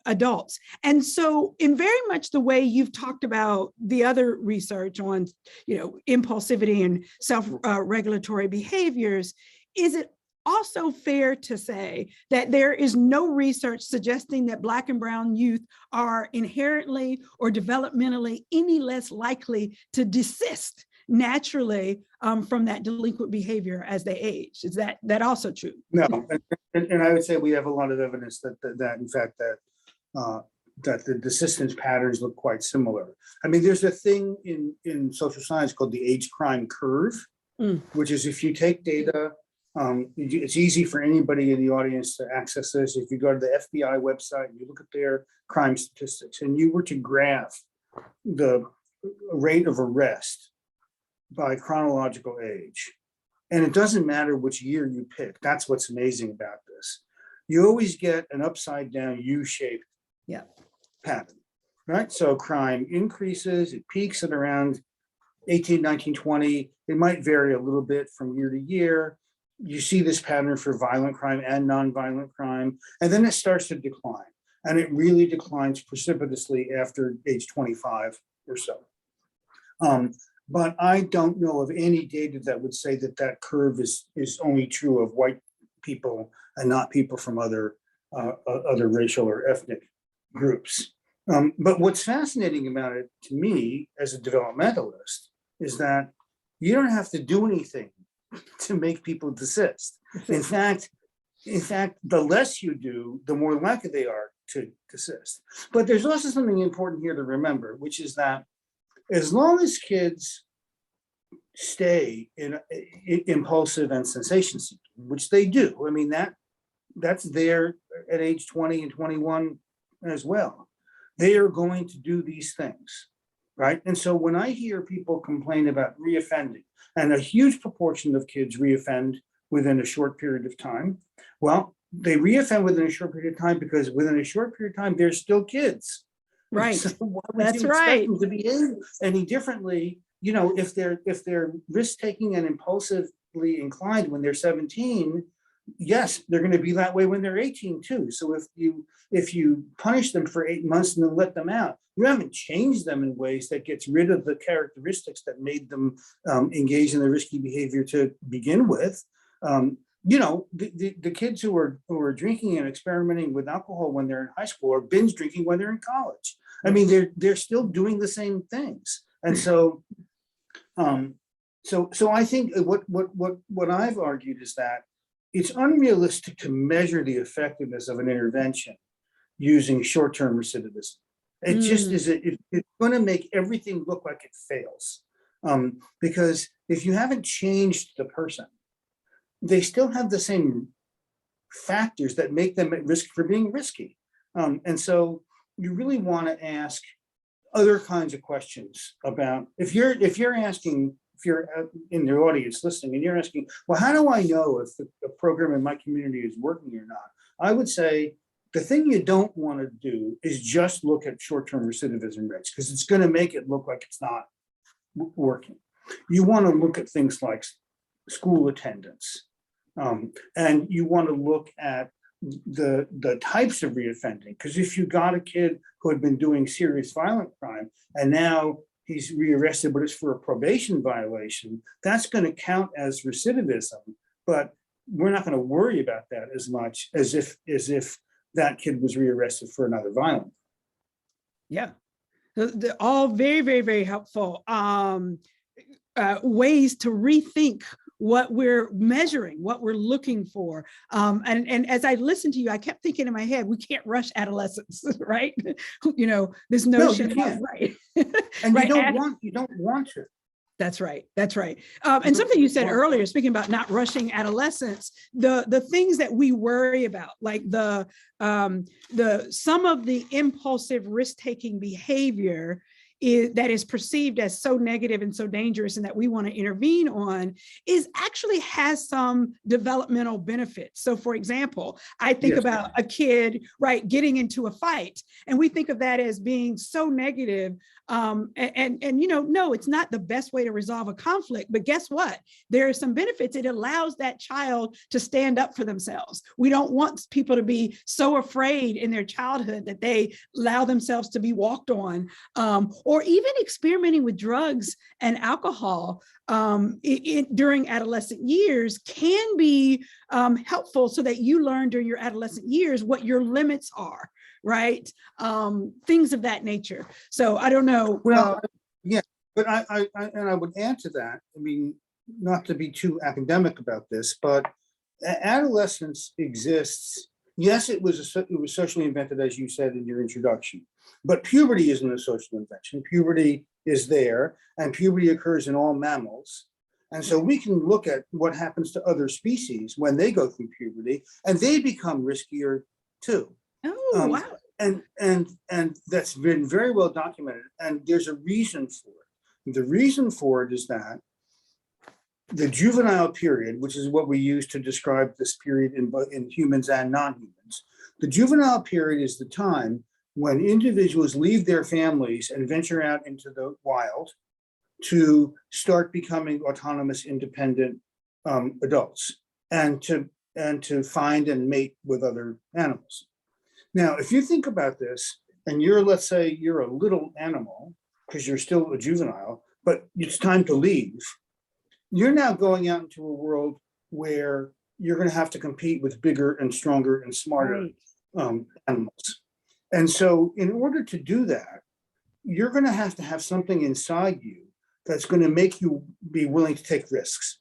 adults. And so in very much the way you've talked about the other research on, impulsivity and self-regulatory behaviors, is it also fair to say that there is no research suggesting that Black and Brown youth are inherently or developmentally any less likely to desist naturally from that delinquent behavior as they age? Is that also true?
No, and I would say we have a lot of evidence that in fact that the desistance patterns look quite similar. I mean, there's a thing in social science called the age crime curve, which is if you take data, it's easy for anybody in the audience to access this. If you go to the FBI website and you look at their crime statistics, and you were to graph the rate of arrest by chronological age, and it doesn't matter which year you pick, that's what's amazing about this. You always get an upside down U-shaped pattern, right? So crime increases, it peaks at around 18, 19, 20. It might vary a little bit from year to year. You see this pattern for violent crime and non-violent crime, and then it starts to decline. And it really declines precipitously after age 25 or so. But I don't know of any data that would say that curve is only true of white people and not people from other racial or ethnic groups. But what's fascinating about it to me as a developmentalist is that you don't have to do anything to make people desist. In fact, the less you do, the more likely they are to desist. But there's also something important here to remember, which is that as long as kids stay in impulsive and sensation seeking, which they do, I mean, that's there at age 20 and 21 as well. They are going to do these things, right? And so when I hear people complain about reoffending, and a huge proportion of kids reoffend within a short period of time, well, they reoffend within a short period of time because within a short period of time, they're still kids.
Right.
So why would
That's
you
right.
expect them to behave any differently? You know, if they're risk-taking and impulsively inclined when they're 17, yes, they're going to be that way when they're 18 too. So if you punish them for 8 months and then let them out, you haven't changed them in ways that gets rid of the characteristics that made them engage in the risky behavior to begin with. You know, the kids who are drinking and experimenting with alcohol when they're in high school or binge drinking when they're in college. I mean, they're still doing the same things. And so, so I think what I've argued is that it's unrealistic to measure the effectiveness of an intervention using short-term recidivism. It just is, it's going to make everything look like it fails. Because if you haven't changed the person, they still have the same factors that make them at risk for being risky. And so you really want to ask other kinds of questions about, if you're in the audience listening and you're asking, well, how do I know if the program in my community is working or not? I would say the thing you don't want to do is just look at short-term recidivism rates, because it's going to make it look like it's not working. You want to look at things like school attendance, and you want to look at the types of reoffending, because if you got a kid who had been doing serious violent crime and now he's rearrested, but it's for a probation violation, that's going to count as recidivism. But we're not going to worry about that as much as if that kid was rearrested for another violent.
Yeah, they're all very, very, very helpful ways to rethink what we're measuring, what we're looking for. And as I listened to you, I kept thinking in my head, we can't rush adolescence, right? You know, this notion,
no, you can't.
Right?
And
right.
You don't want to.
That's right. That's right. And something you said earlier, speaking about not rushing adolescence, the things that we worry about, like some of the impulsive risk-taking behavior that is perceived as so negative and so dangerous and that we want to intervene on, actually has some developmental benefits. So for example, I think about a kid, right, getting into a fight, and we think of that as being so negative. And you know, no, it's not the best way to resolve a conflict, but guess what? There are some benefits. It allows that child to stand up for themselves. We don't want people to be so afraid in their childhood that they allow themselves to be walked on, or even experimenting with drugs and alcohol during adolescent years can be helpful, so that you learn during your adolescent years what your limits are, right? Things of that nature. So I don't know.
Well, yeah, but I would add to that. I mean, not to be too academic about this, but adolescence exists. Yes, it was socially invented, as you said in your introduction, but puberty isn't a social invention. Puberty is there, and puberty occurs in all mammals. And so we can look at what happens to other species when they go through puberty, and they become riskier too.
Oh, wow.
And that's been very well documented, and there's a reason for it. The reason for it is that the juvenile period, which is what we use to describe this period in humans and non-humans, the juvenile period is the time when individuals leave their families and venture out into the wild to start becoming autonomous, independent adults, and to find and mate with other animals. Now, if you think about this, and let's say you're a little animal, because you're still a juvenile, but it's time to leave, you're now going out into a world where you're going to have to compete with bigger and stronger and smarter animals. And so in order to do that, you're going to have something inside you that's going to make you be willing to take risks.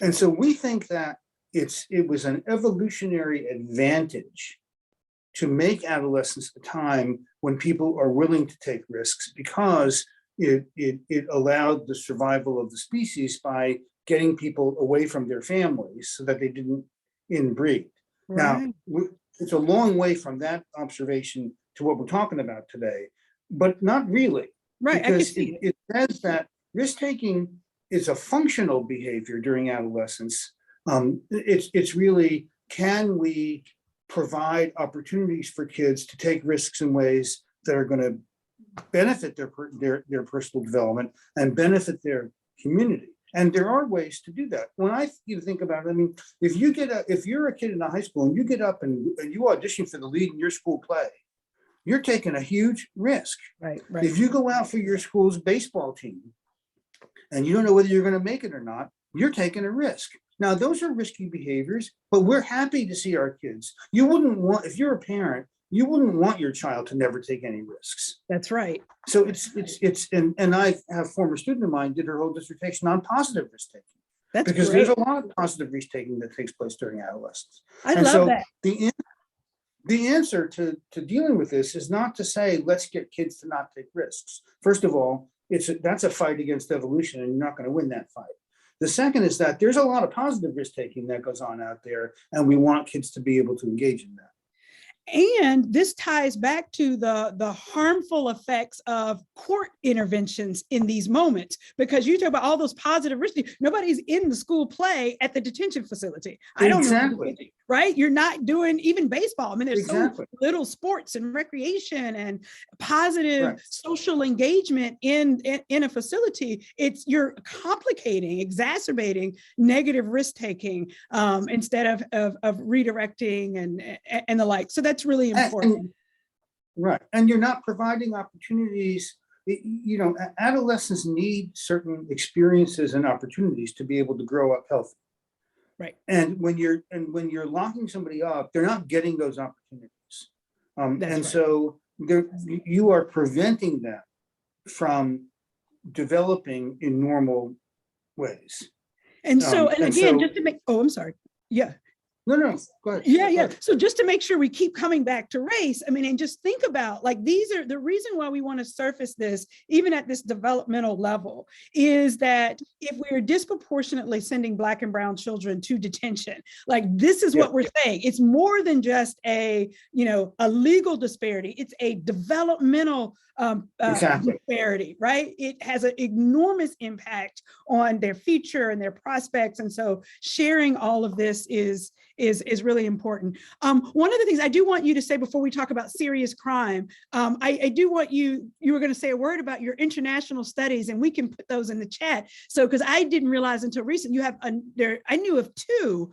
And so we think that it was an evolutionary advantage to make adolescence a time when people are willing to take risks, because it allowed the survival of the species by getting people away from their families so that they didn't inbreed.
Right.
Now, it's a long way from that observation to what we're talking about today, but not really.
Right. I can
Because
see
it says that risk-taking is a functional behavior during adolescence. It's really, can we provide opportunities for kids to take risks in ways that are going to benefit their personal development and benefit their community? And there are ways to do that. When I think about it, I mean, if you're a kid in a high school and you get up and you audition for the lead in your school play, you're taking a huge risk.
Right. Right.
If you go out for your school's baseball team and you don't know whether you're going to make it or not, you're taking a risk. Now, those are risky behaviors, but we're happy to see our kids. You wouldn't want, if you're a parent, you wouldn't want your child to never take any risks.
That's right.
So and I have a former student of mine did her whole dissertation on positive risk taking.
That's
because
great.
there's a lot of positive risk taking that takes place during adolescence.
I
and
love
so
that.
The answer to dealing with this is not to say, let's get kids to not take risks. First of all, that's a fight against evolution, and you're not going to win that fight. The second is that there's a lot of positive risk taking that goes on out there, and we want kids to be able to engage in that.
And this ties back to the harmful effects of court interventions in these moments, because you talk about all those positive risks. Nobody's in the school play at the detention facility. I don't know, right? You're not doing even baseball. I mean, there's so little sports and recreation and positive social engagement in a facility. You're complicating, exacerbating negative risk taking instead of redirecting and the like. So that's really important.
And you're not providing opportunities. Adolescents need certain experiences and opportunities to be able to grow up healthy.
Right.
And when you're locking somebody up, they're not getting those opportunities. So you are preventing them from developing in normal ways.
And again, just to make, I'm sorry. Yeah.
No, go ahead.
Yeah. So just to make sure we keep coming back to race, I mean, and just think about, like, these are the reason why we want to surface this, even at this developmental level, is that if we're disproportionately sending Black and brown children to detention, like, this is what we're saying. It's more than just a legal disparity. It's a developmental disparity, right? It has an enormous impact on their future and their prospects. And so sharing all of this is really important. One of the things I do want you to say before we talk about serious crime, I do want you were going to say a word about your international studies, and we can put those in the chat. So, because I didn't realize until recent, you have I knew of two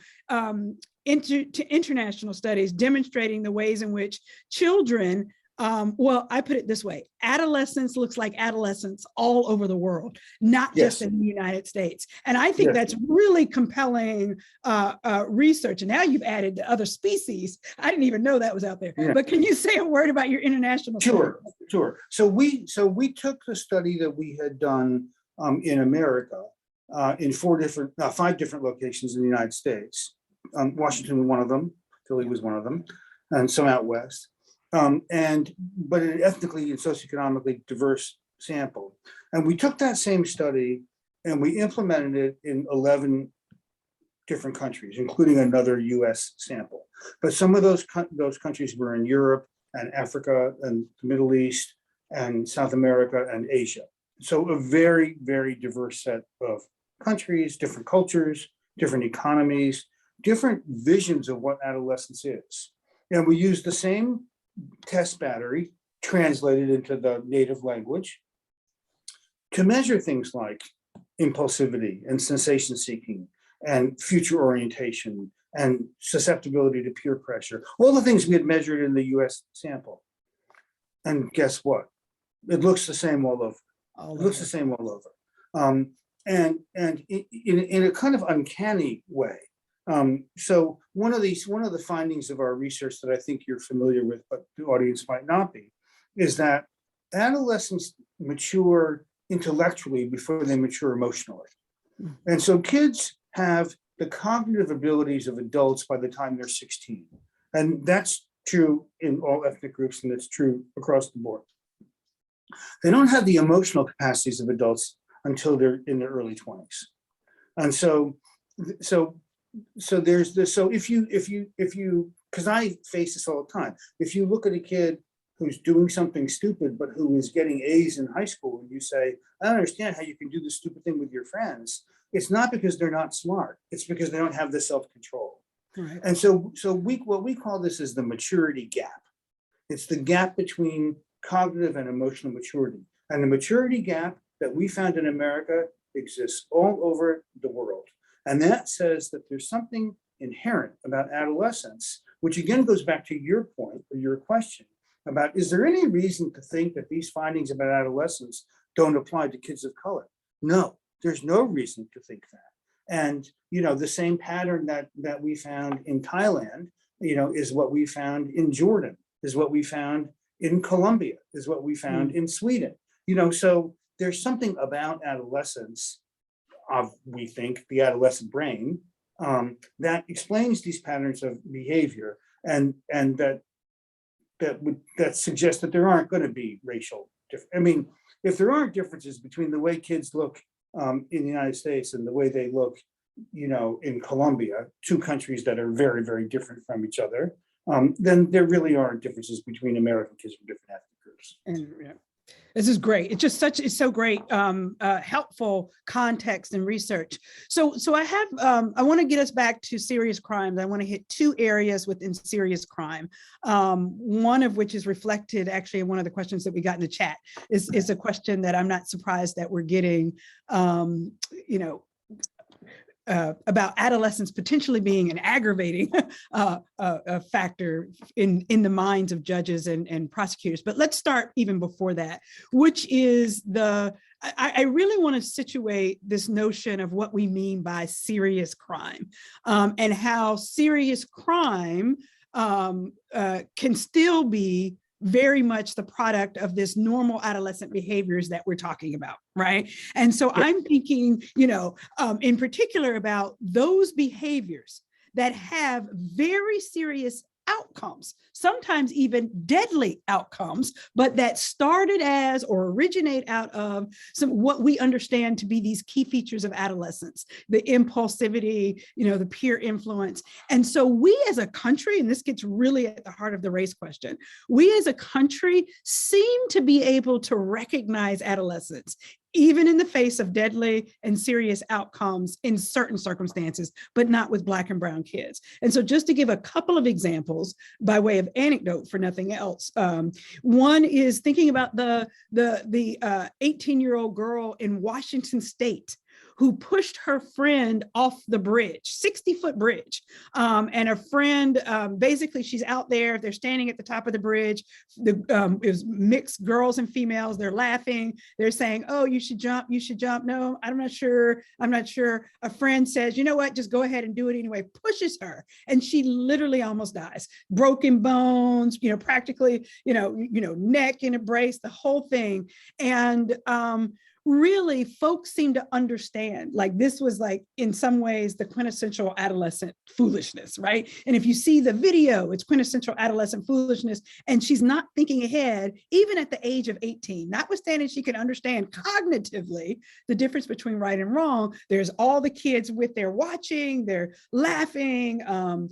international studies demonstrating the ways in which children, I put it this way: adolescence looks like adolescence all over the world, not just in the United States. And I think that's really compelling research. And now you've added the other species. I didn't even know that was out there. Yeah. But can you say a word about your international study?
Sure. So we took the study that we had done in America in 5 different locations in the United States. Washington was one of them, Philly was one of them, and some out west. But an ethnically and socioeconomically diverse sample. And we took that same study and we implemented it in 11 different countries, including another US sample. But some of those countries were in Europe and Africa and the Middle East and South America and Asia. So a very, very diverse set of countries, different cultures, different economies, different visions of what adolescence is. And we used the same test battery translated into the native language to measure things like impulsivity and sensation seeking and future orientation and susceptibility to peer pressure, all the things we had measured in the US sample. And guess what? It looks the same all over. The same all over. And in a kind of uncanny way, So one of the findings of our research that I think you're familiar with, but the audience might not be, is that adolescents mature intellectually before they mature emotionally. And so kids have the cognitive abilities of adults by the time they're 16. And that's true in all ethnic groups, and it's true across the board. They don't have the emotional capacities of adults until they're in their early 20s. And so there's this, so if you, because I face this all the time, if you look at a kid who's doing something stupid, but who is getting A's in high school, and you say, I don't understand how you can do this stupid thing with your friends, it's not because they're not smart, it's because they don't have the self-control. Right. And so what we call this is the maturity gap. It's the gap between cognitive and emotional maturity. And the maturity gap that we found in America exists all over the world. And that says that there's something inherent about adolescence, which again goes back to your point or your question about, is there any reason to think that these findings about adolescence don't apply to kids of color? No, there's no reason to think that. And, the same pattern that we found in Thailand, is what we found in Jordan, is what we found in Colombia, is what we found in Sweden. So there's something about adolescence, we think, the adolescent brain, that explains these patterns of behavior, and that suggests that there aren't going to be racial differences. I mean, if there aren't differences between the way kids look in the United States and the way they look, in Colombia, two countries that are very, very different from each other, then there really aren't differences between American kids from different ethnic groups.
And this is great. It's just it's so great, helpful context and research. So I have, I want to get us back to serious crimes. I want to hit two areas within serious crime. One of which is reflected actually in one of the questions that we got in the chat is a question that I'm not surprised that we're getting, about adolescence potentially being an aggravating factor in the minds of judges and prosecutors. But let's start even before that, which is I really want to situate this notion of what we mean by serious crime, and how serious crime can still be very much the product of this normal adolescent behaviors that we're talking about, right? And so I'm thinking, in particular about those behaviors that have very serious outcomes, sometimes even deadly outcomes, but that started as or originate out of what we understand to be these key features of adolescence, the impulsivity, the peer influence. And so we as a country, and this gets really at the heart of the race question, we as a country seem to be able to recognize adolescence even in the face of deadly and serious outcomes in certain circumstances, but not with Black and brown kids. And so just to give a couple of examples by way of anecdote for nothing else, one is thinking about the 18-year-old girl in Washington State who pushed her friend off the bridge, 60-foot bridge. And her friend, basically she's out there, they're standing at the top of the bridge. It was mixed girls and females, they're laughing. They're saying, oh, you should jump, you should jump. No, I'm not sure. A friend says, you know what, just go ahead and do it anyway, pushes her. And she literally almost dies. Broken bones, practically, neck in a brace, the whole thing. And really folks seem to understand, like this was like in some ways the quintessential adolescent foolishness, right? And if you see the video, it's quintessential adolescent foolishness. And she's not thinking ahead, even at the age of 18, notwithstanding she can understand cognitively the difference between right and wrong. There's all the kids with their watching, they're laughing, and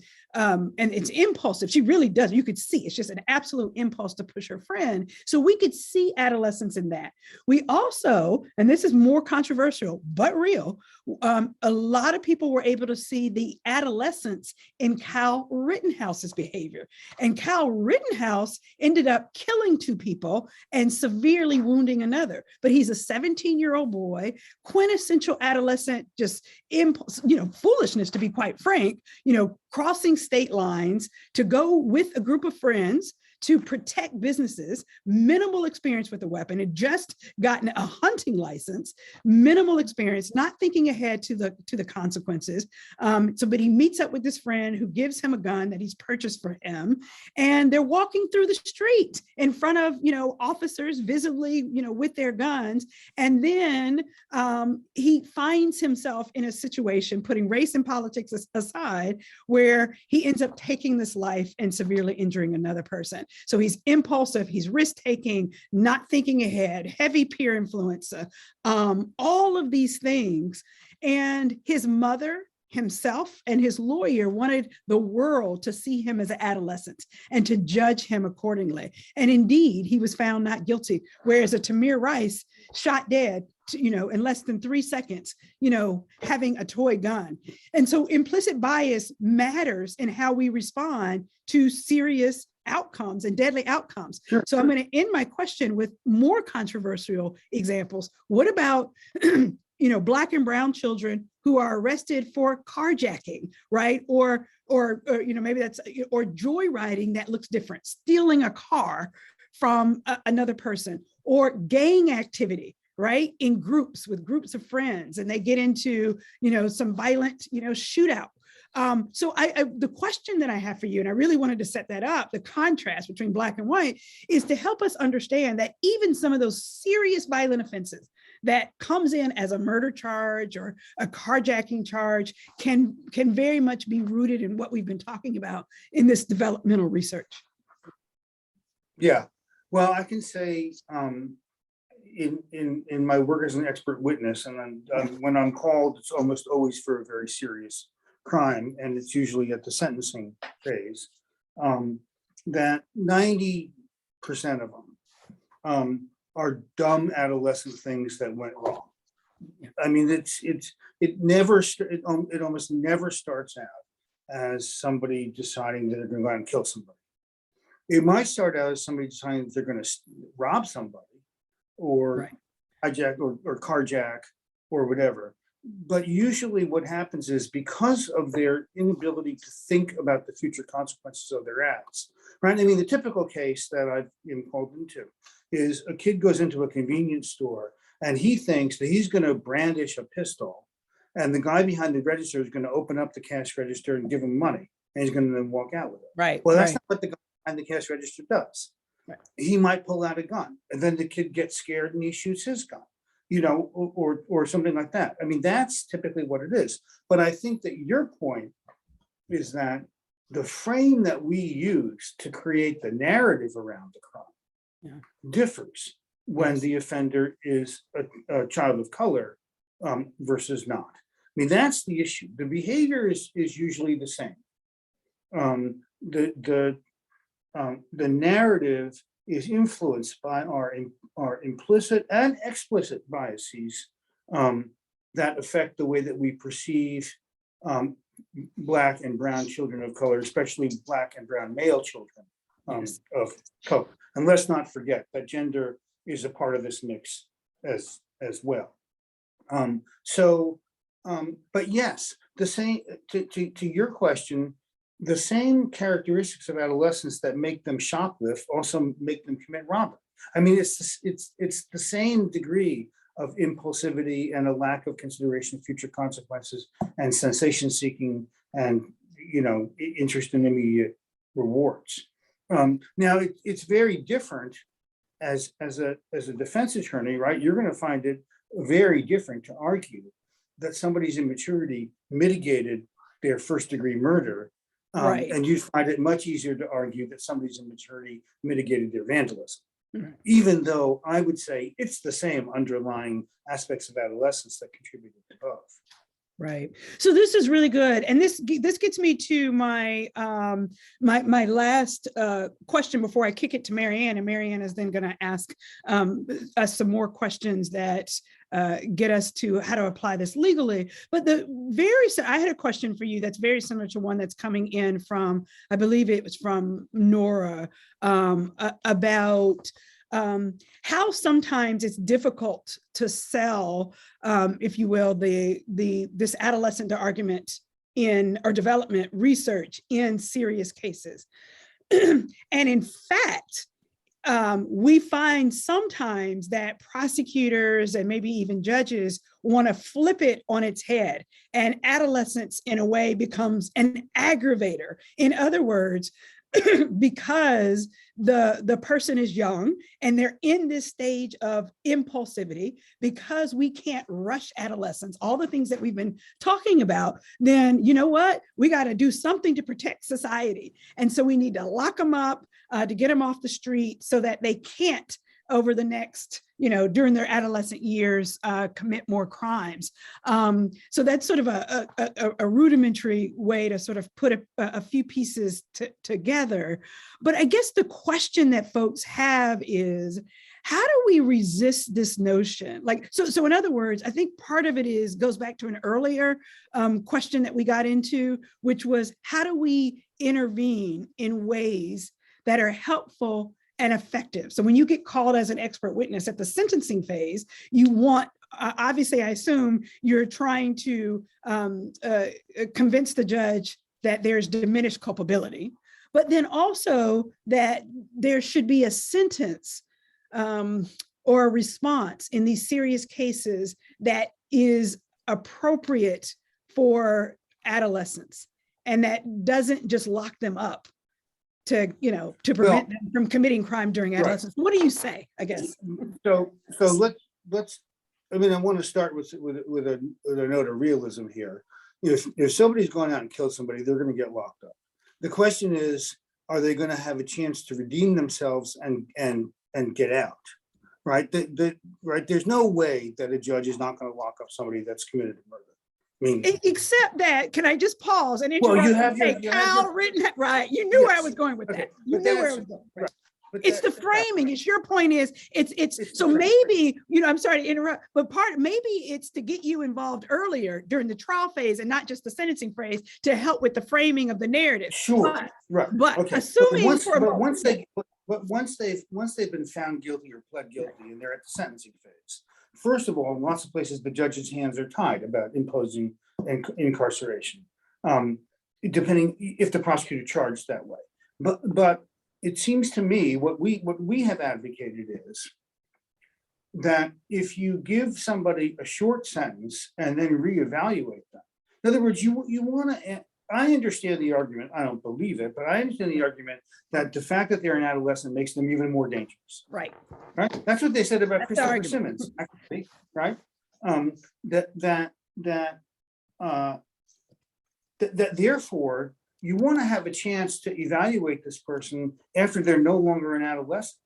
it's impulsive. She really does. You could see it's just an absolute impulse to push her friend. So we could see adolescence in that. We also, and this is more controversial, but real, a lot of people were able to see the adolescence in Kyle Rittenhouse's behavior. And Kyle Rittenhouse ended up killing 2 people and severely wounding another. But he's a 17-year-old boy, quintessential adolescent, just impulse, foolishness, to be quite frank, crossing state lines to go with a group of friends to protect businesses, minimal experience with a weapon, had just gotten a hunting license, minimal experience, not thinking ahead to the consequences. But he meets up with this friend who gives him a gun that he's purchased for him, and they're walking through the street in front of officers visibly with their guns, and then he finds himself in a situation, putting race and politics aside, where he ends up taking this life and severely injuring another person. So he's impulsive, he's risk-taking, not thinking ahead, heavy peer influence, all of these things. And his mother, himself, and his lawyer wanted the world to see him as an adolescent and to judge him accordingly. And indeed, he was found not guilty, whereas a Tamir Rice shot dead in less than 3 seconds, having a toy gun. And so implicit bias matters in how we respond to serious outcomes and deadly outcomes.
Sure.
So I'm going to end my question with more controversial examples. What about, Black and brown children who are arrested for carjacking, right? Or maybe that's, or joyriding that looks different, stealing a car from another person, or gang activity, right? In groups, with groups of friends, and they get into, some violent, shootout. So the question that I have for you, and I really wanted to set that up, the contrast between Black and white, is to help us understand that even some of those serious violent offenses that comes in as a murder charge or a carjacking charge can very much be rooted in what we've been talking about in this developmental research.
Yeah, well, I can say in my work as an expert witness, and when I'm called, it's almost always for a very serious crime, and it's usually at the sentencing phase, that 90% of them are dumb adolescent things that went wrong. I mean, it almost never starts out as somebody deciding that they're going to go out and kill somebody. It might start out as somebody deciding that they're going to rob somebody, or hijack or carjack or whatever. But usually what happens is, because of their inability to think about the future consequences of their acts, right? I mean, the typical case that I've been called into is a kid goes into a convenience store and he thinks that he's going to brandish a pistol, and the guy behind the register is going to open up the cash register and give him money, and he's going to then walk out with it.
Right.
Well, that's not what the guy behind the cash register does. Right. He might pull out a gun, and then the kid gets scared and he shoots his gun, or something like that. I mean, that's typically what it is. But I think that your point is that the frame that we use to create the narrative around the crime differs when the offender is a child of color versus not. I mean, that's the issue. The behavior is usually the same. The narrative is influenced by our implicit and explicit biases that affect the way that we perceive Black and brown children of color, especially Black and brown male children of color. And let's not forget that gender is a part of this mix as well. But yes, the same to your question, the same characteristics of adolescence that make them shoplift also make them commit robbery. I mean, it's the same degree of impulsivity and a lack of consideration of future consequences and sensation seeking and interest in immediate rewards. Now it's very different as a defense attorney, right? You're going to find it very different to argue that somebody's immaturity mitigated their first-degree murder. Right. And you find it much easier to argue that somebody's immaturity mitigated their vandalism, even though I would say it's the same underlying aspects of adolescence that contributed to both.
Right. So this is really good, and this gets me to my my last question before I kick it to Marianne, and Marianne is then going to ask us some more questions that get us to how to apply this legally. But I had a question for you that's very similar to one that's coming in from, I believe it was from Nora, about how sometimes it's difficult to sell, if you will, this adolescent argument or development research in serious cases. And in fact, we find sometimes that prosecutors and maybe even judges want to flip it on its head, and adolescence in a way becomes an aggravator. In other words, because the person is young and they're in this stage of impulsivity, because we can't rush adolescence, all the things that we've been talking about, then you know what? We got to do something to protect society. And so we need to lock them up, to get them off the street so that they can't, over the next, during their adolescent years, commit more crimes. So that's sort of a rudimentary way to sort of put a few pieces together. But I guess the question that folks have is, how do we resist this notion? So in other words, I think part of it goes back to an earlier question that we got into, which was, how do we intervene in ways that are helpful and effective? So when you get called as an expert witness at the sentencing phase, you want, obviously, I assume you're trying to convince the judge that there's diminished culpability, but then also that there should be a sentence or a response in these serious cases that is appropriate for adolescents and that doesn't just lock them up to prevent them from committing crime during adolescence. Right. What do you say, I guess?
So let's, I want to start with a note of realism here. If somebody's gone out and killed somebody, they're going to get locked up. The question is, are they going to have a chance to redeem themselves and get out? Right? Right? There's no way that a judge is not going to lock up somebody that's committed a murder.
Except that, can I just pause and interrupt?
Well, you have
written that right. You knew where I was going with that. You knew where I was going. Right. It's the framing. It's your point is it's so maybe, I'm sorry to interrupt, but maybe it's to get you involved earlier during the trial phase and not just the sentencing phase, to help with the framing of the narrative.
Sure. But
okay. Assuming
once they've been found guilty or pled guilty and they're at the sentencing phase, first of all, in lots of places, the judge's hands are tied about imposing incarceration, depending if the prosecutor charged that way. But it seems to me what we have advocated is that if you give somebody a short sentence and then reevaluate them, in other words, you want to. I understand the argument. I don't believe it, but I understand the argument that the fact that they're an adolescent makes them even more dangerous.
Right.
Right. That's what they said about Christopher Simmons, actually. Right. That therefore you want to have a chance to evaluate this person after they're no longer an adolescent.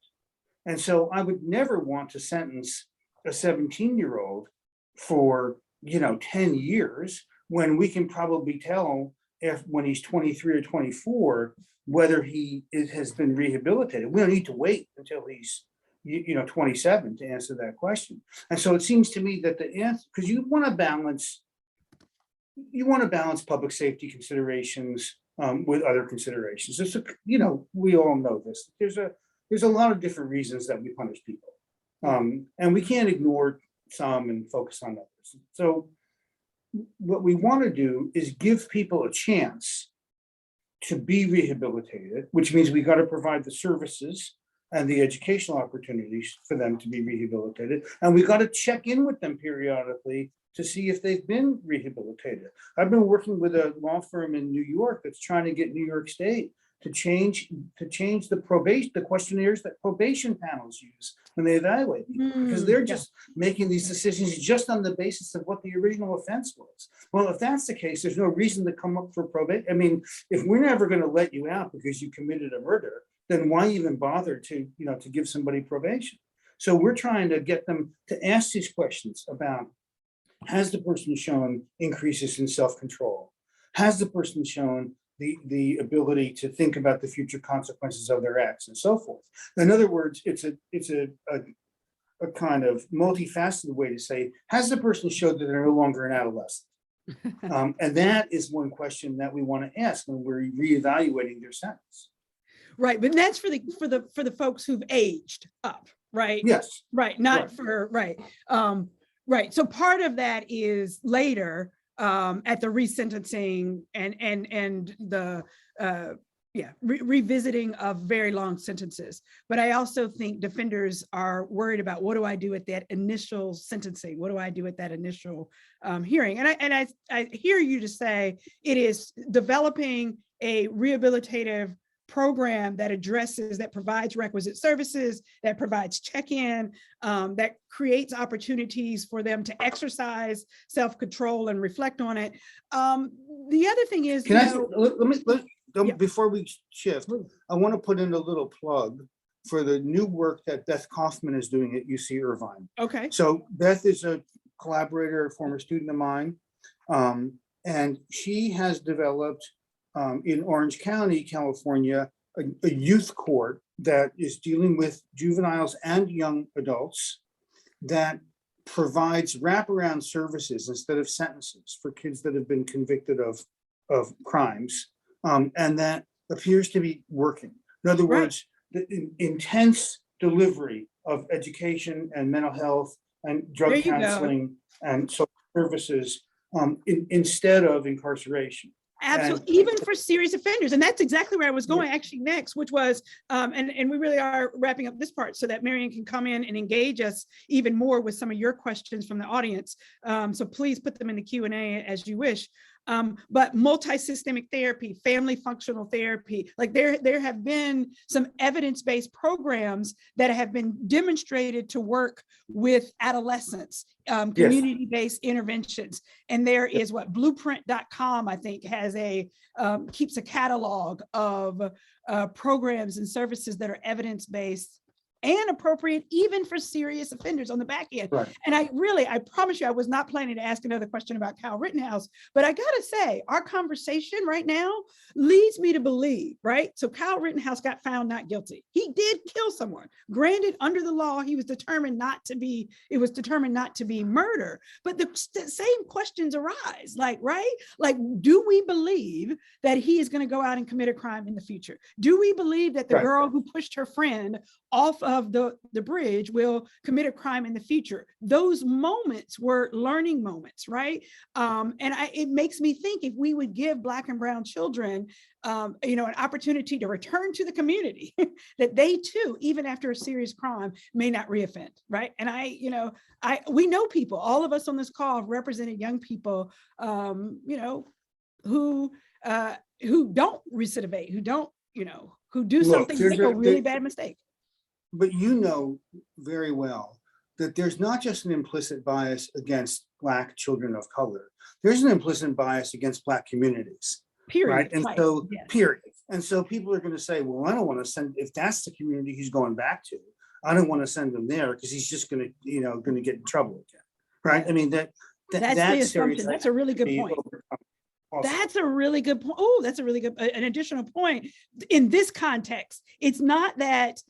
And so I would never want to sentence a 17-year-old for 10 years when we can probably tell if when he's 23 or 24 whether he has been rehabilitated. We don't need to wait until he's 27 to answer that question. And so it seems to me that the answer, because you want to balance public safety considerations with other considerations. It's we all know this. There's a lot of different reasons that we punish people, and we can't ignore some and focus on others. So what we want to do is give people a chance to be rehabilitated, which means we got to provide the services and the educational opportunities for them to be rehabilitated. And we got to check in with them periodically to see if they've been rehabilitated. I've been working with a law firm in New York that's trying to get New York State to change the questionnaires that probation panels use when they evaluate people, because they're just making these decisions just on the basis of what the original offense was. Well, if that's the case, there's no reason to come up for probation. If we're never going to let you out because you committed a murder, then why even bother to give somebody probation? So we're trying to get them to ask these questions about, has the person shown increases in self-control? Has the person shown the ability to think about the future consequences of their acts and so forth? In other words, it's a kind of multifaceted way to say, has the person showed that they're no longer an adolescent? And that is one question that we want to ask when we're reevaluating their sentence.
Right, but that's for the folks who've aged up, right?
Yes.
Right, not for right. Right. So part of that is later at the resentencing and the revisiting of very long sentences. But I also think defenders are worried about, what do I do at that initial sentencing? What do I do at that initial hearing? And I hear you to say it is developing a rehabilitative program that addresses, that provides requisite services, that provides check-in, that creates opportunities for them to exercise self-control and reflect on it. The other thing is,
before we shift, I want to put in a little plug for the new work that Beth Kaufman is doing at UC Irvine.
Okay.
So Beth is a collaborator, a former student of mine, and she has developed in Orange County, California, a youth court that is dealing with juveniles and young adults that provides wraparound services instead of sentences for kids that have been convicted of crimes. And that appears to be working. In other words, the intense delivery of education and mental health and drug counseling and social services instead of incarceration.
Absolutely, even for serious offenders. And that's exactly where I was going actually next, which was, and we really are wrapping up this part so that Marian can come in and engage us even more with some of your questions from the audience. So please put them in the Q&A as you wish. But multi-systemic therapy, family functional therapy, like there have been some evidence-based programs that have been demonstrated to work with adolescents, community-based interventions. And there is blueprint.com, I think, has keeps a catalog of programs and services that are evidence-based and appropriate even for serious offenders on the back end. Right. And I promise you, I was not planning to ask another question about Kyle Rittenhouse, but I gotta say, our conversation right now leads me to believe, right? So Kyle Rittenhouse got found not guilty. He did kill someone. Granted, under the law, it was determined not to be murder, but the same questions arise, right? Like, do we believe that he is gonna go out and commit a crime in the future? Do we believe that the girl who pushed her friend off of the bridge will commit a crime in the future? Those moments were learning moments, right? It makes me think, if we would give Black and brown children, an opportunity to return to the community, that they too, even after a serious crime, may not reoffend, right? And we know people, all of us on this call have represented young people, who don't recidivate, who do something, make a really bad mistake.
But you know very well that there's not just an implicit bias against Black children of color. There's an implicit bias against Black communities. Period. Right. And so, period. And so people are going to say, well, I don't want to send, if that's the community he's going back to, I don't want to send him there because he's just going to get in trouble again. Right. I mean, that's the assumption.
That's a really good point. That's a really good point. Oh, that's a really good, an additional point. In this context, it's not that,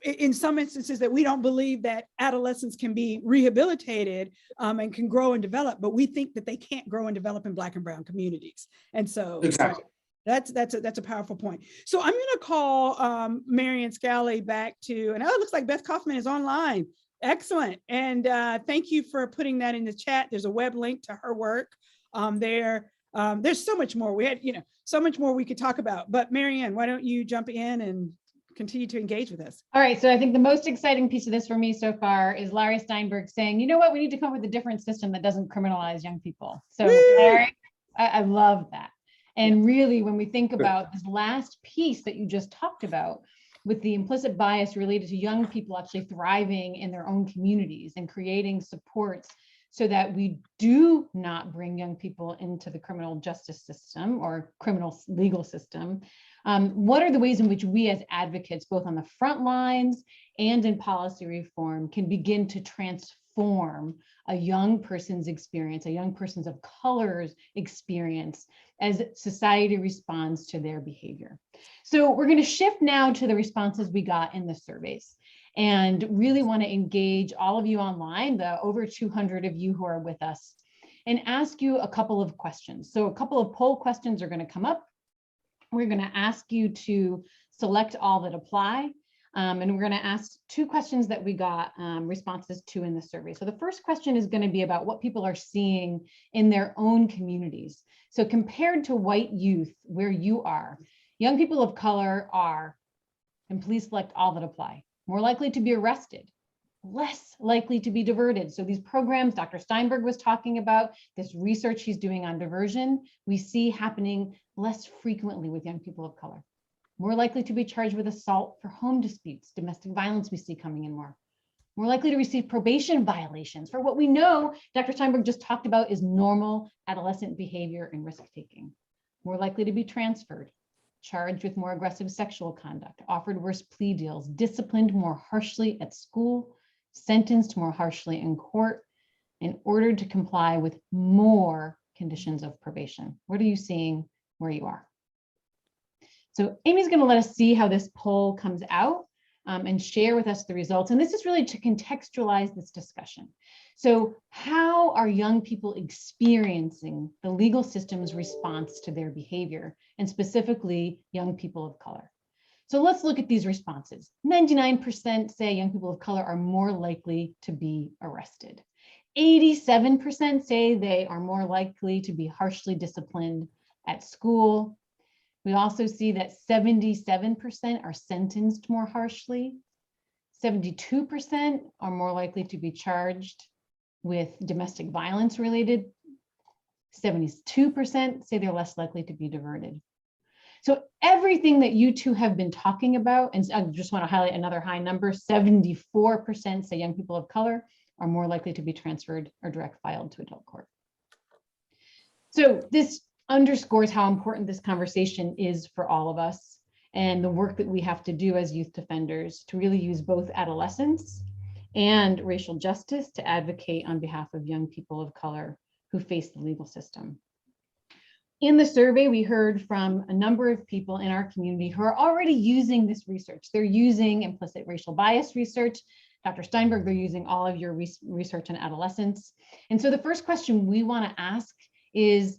in some instances, that we don't believe that adolescents can be rehabilitated and can grow and develop, but we think that they can't grow and develop in Black and brown communities. And so
exactly.
That's a powerful point. So I'm going to call Marian Scally back to, and it looks like Beth Kaufman is online. Excellent. And thank you for putting that in the chat. There's a web link to her work there. There's so much more. We had, so much more we could talk about, but Marian, why don't you jump in and continue to engage with us?
All right, so I think the most exciting piece of this for me so far is Laurence Steinberg saying, you know what, we need to come up with a different system that doesn't criminalize young people. So Larry, I love that. And really, when we think about this last piece that you just talked about, with the implicit bias related to young people actually thriving in their own communities and creating supports so that we do not bring young people into the criminal justice system or criminal legal system. What are the ways in which we as advocates, both on the front lines and in policy reform, can begin to transform a young person's experience, a young person's of color's experience, as society responds to their behavior? So we're going to shift now to the responses we got in the surveys, and really want to engage all of you online, the over 200 of you who are with us, and ask you a couple of questions. So a couple of poll questions are going to come up. We're going to ask you to select all that apply. And we're going to ask two questions that we got responses to in the survey. So the first question is going to be about what people are seeing in their own communities. So compared to white youth where you are, Young people of color are, and please select all that apply, more likely to be arrested, less likely to be diverted. So these programs Dr. Steinberg was talking about, this research he's doing on diversion, we see happening less frequently with young people of color. More likely to be charged with assault for home disputes, domestic violence we see coming in more. More likely to receive probation violations for what we know Dr. Steinberg just talked about is normal adolescent behavior and risk-taking. More likely to be transferred, charged with more aggressive sexual conduct, offered worse plea deals, disciplined more harshly at school, sentenced more harshly in court, and ordered to comply with more conditions of probation. What are you seeing where you are? So Amy's going to let us see how this poll comes out and share with us the results. And this is really to contextualize this discussion. So how are young people experiencing the legal system's response to their behavior, and specifically young people of color? So let's look at these responses. 99% say young people of color are more likely to be arrested. 87% say they are more likely to be harshly disciplined at school. We also see that 77% are sentenced more harshly. 72% are more likely to be charged with domestic violence related. 72% say they're less likely to be diverted. So everything that you two have been talking about, and I just want to highlight another high number, 74% say young people of color are more likely to be transferred or direct filed to adult court. So this underscores how important this conversation is for all of us and the work that we have to do as youth defenders to really use both adolescence and racial justice to advocate on behalf of young people of color who face the legal system. In the survey, we heard from a number of people in our community who are already using this research. They're using implicit racial bias research. Dr. Steinberg, they're using all of your research on adolescence. And so the first question we want to ask is,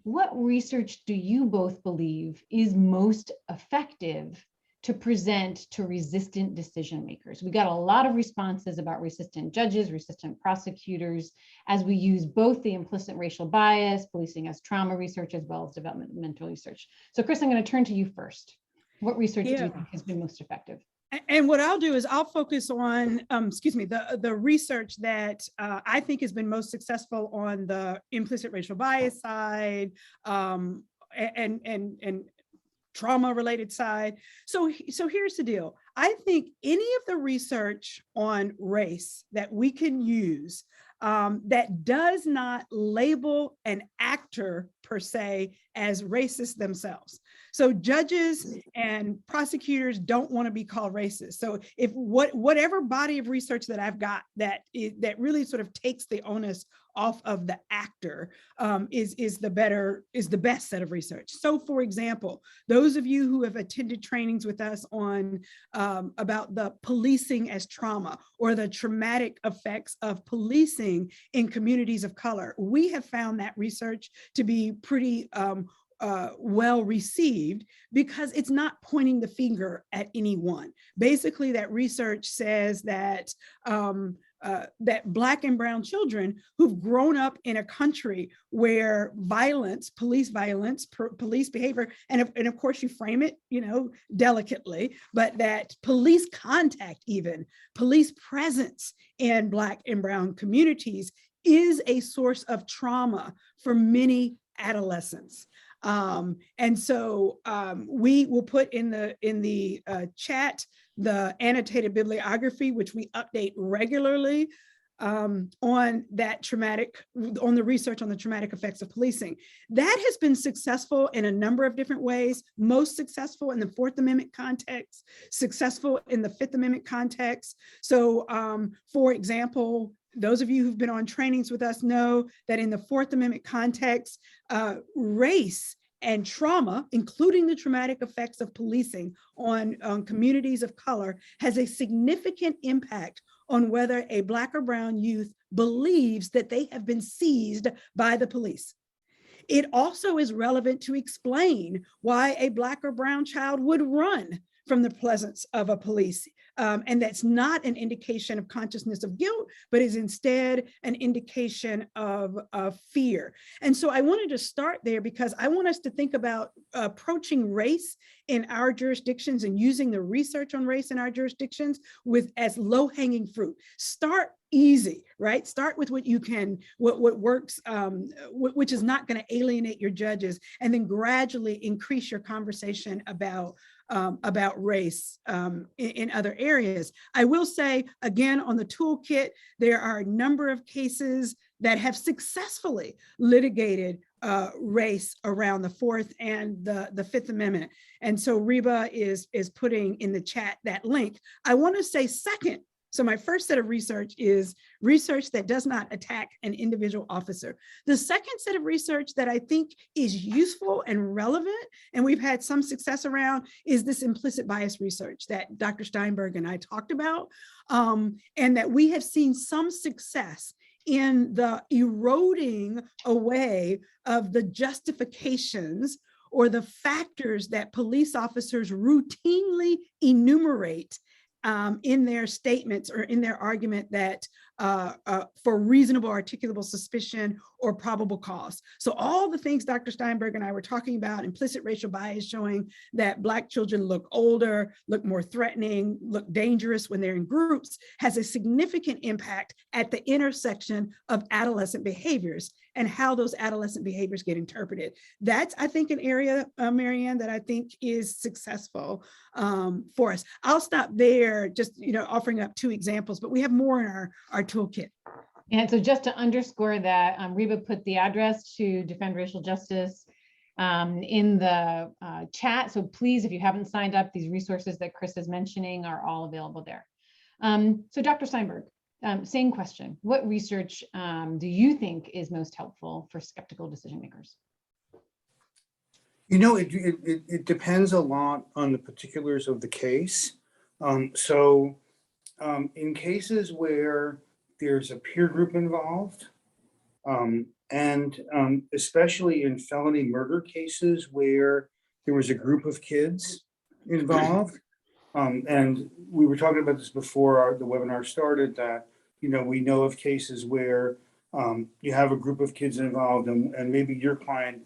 what research do you both believe is most effective to present to resistant decision makers? We got a lot of responses about resistant judges, resistant prosecutors, as we use both the implicit racial bias, policing as trauma research, as well as developmental research. So Chris, I'm going to turn to you first. What research do you think has been most effective?
And what I'll do is I'll focus on, the research that I think has been most successful on the implicit racial bias side and trauma-related side. So here's the deal. I think any of the research on race that we can use that does not label an actor per se as racist themselves. So judges and prosecutors don't want to be called racist. So if whatever body of research that I've got that really sort of takes the onus off of the actor is the best set of research. So for example, those of you who have attended trainings with us on about the policing as trauma or the traumatic effects of policing in communities of color, we have found that research to be pretty well received because it's not pointing the finger at anyone. Basically, that research says that that Black and brown children who've grown up in a country where violence, police behavior, and of course you frame it, delicately, but that police contact, even police presence in Black and brown communities is a source of trauma for many adolescents. And so we will put in the chat the annotated bibliography, which we update regularly on the research on the traumatic effects of policing. That has been successful in a number of different ways, most successful in the Fourth Amendment context, successful in the Fifth Amendment context. So for example, those of you who've been on trainings with us know that in the Fourth Amendment context, race and trauma, including the traumatic effects of policing on communities of color, has a significant impact on whether a Black or brown youth believes that they have been seized by the police. It also is relevant to explain why a Black or brown child would run from the presence of a police and that's not an indication of consciousness of guilt, but is instead an indication of fear. And so I wanted to start there because I want us to think about approaching race in our jurisdictions and using the research on race in our jurisdictions as low-hanging fruit. Start easy, right? Start with what you can, what works, which is not going to alienate your judges, and then gradually increase your conversation about race in other areas. I will say, again, on the toolkit, there are a number of cases that have successfully litigated race around the Fourth and the Fifth Amendment. And so Reba is putting in the chat that link. I want to say second, so my first set of research is research that does not attack an individual officer. The second set of research that I think is useful and relevant, and we've had some success around, is this implicit bias research that Dr. Steinberg and I talked about, and that we have seen some success in the eroding away of the justifications or the factors that police officers routinely enumerate in their statements or in their argument that for reasonable articulable suspicion or probable cause. So all the things Dr. Steinberg and I were talking about, implicit racial bias showing that Black children look older, look more threatening, look dangerous when they're in groups, has a significant impact at the intersection of adolescent behaviors and how those adolescent behaviors get interpreted. That's, I think, an area, Marianne, that I think is successful for us. I'll stop there, just offering up two examples, but we have more in our toolkit.
And so just to underscore that, Reba put the address to Defend Racial Justice in the chat. So please, if you haven't signed up, these resources that Chris is mentioning are all available there. So Dr. Steinberg, same question. What research do you think is most helpful for skeptical decision makers?
It depends a lot on the particulars of the case. In cases where there's a peer group involved, and especially in felony murder cases where there was a group of kids involved, and we were talking about this before the webinar started, that we know of cases where you have a group of kids involved, and maybe your client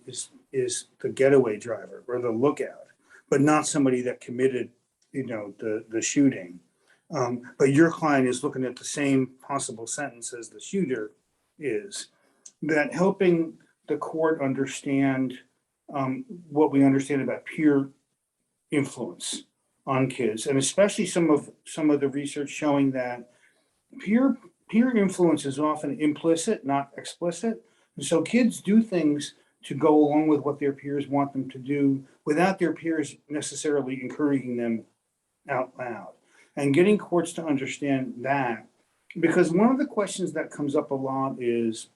is the getaway driver or the lookout, but not somebody that committed the shooting. But your client is looking at the same possible sentence as the shooter is. That helping the court understand what we understand about peer influence on kids, and especially some of the research showing that peer influence is often implicit, not explicit. And so kids do things to go along with what their peers want them to do without their peers necessarily encouraging them out loud. And getting courts to understand that, because one of the questions that comes up a lot is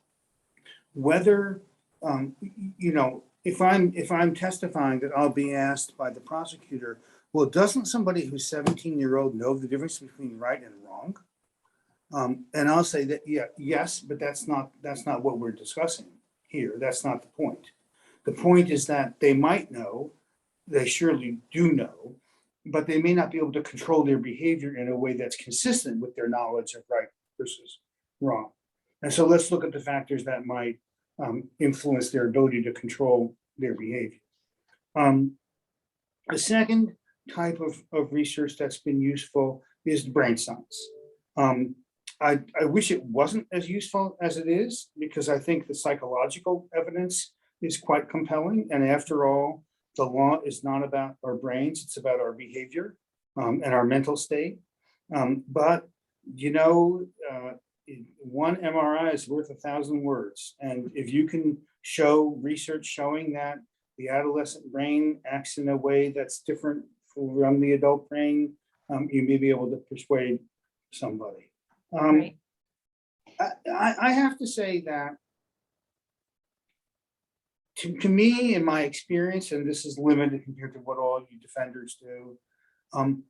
whether, if I'm testifying, that I'll be asked by the prosecutor, well, doesn't somebody who's 17-year-old know the difference between right and wrong? And I'll say that, yes, but that's not what we're discussing here. That's not the point. The point is that they might know, they surely do know, but they may not be able to control their behavior in a way that's consistent with their knowledge of right versus wrong. And so let's look at the factors that might influence their ability to control their behavior. The second type of research that's been useful is brain science. I wish it wasn't as useful as it is, because I think the psychological evidence is quite compelling. And after all, the law is not about our brains, it's about our behavior and our mental state. But one MRI is worth 1,000 words. And if you can show research showing that the adolescent brain acts in a way that's different from the adult brain, you may be able to persuade somebody.
Right.
I have to say that to me, in my experience, and this is limited compared to what all you defenders do,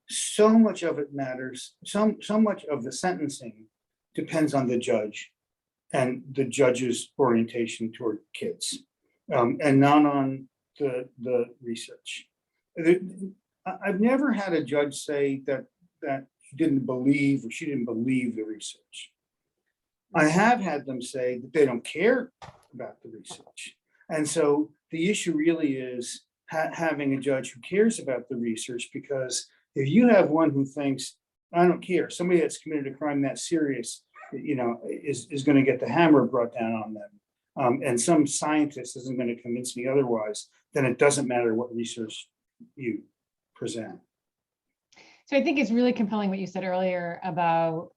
so much of it matters. So much of the sentencing depends on the judge and the judge's orientation toward kids, and not on the research. I've never had a judge say that he didn't believe or she didn't believe the research. I have had them say that they don't care about the research. And so the issue really is having a judge who cares about the research, because if you have one who thinks, I don't care, somebody that's committed a crime that serious, is going to get the hammer brought down on them. And some scientist isn't going to convince me otherwise, then it doesn't matter what research you present.
So I think it's really compelling what you said earlier about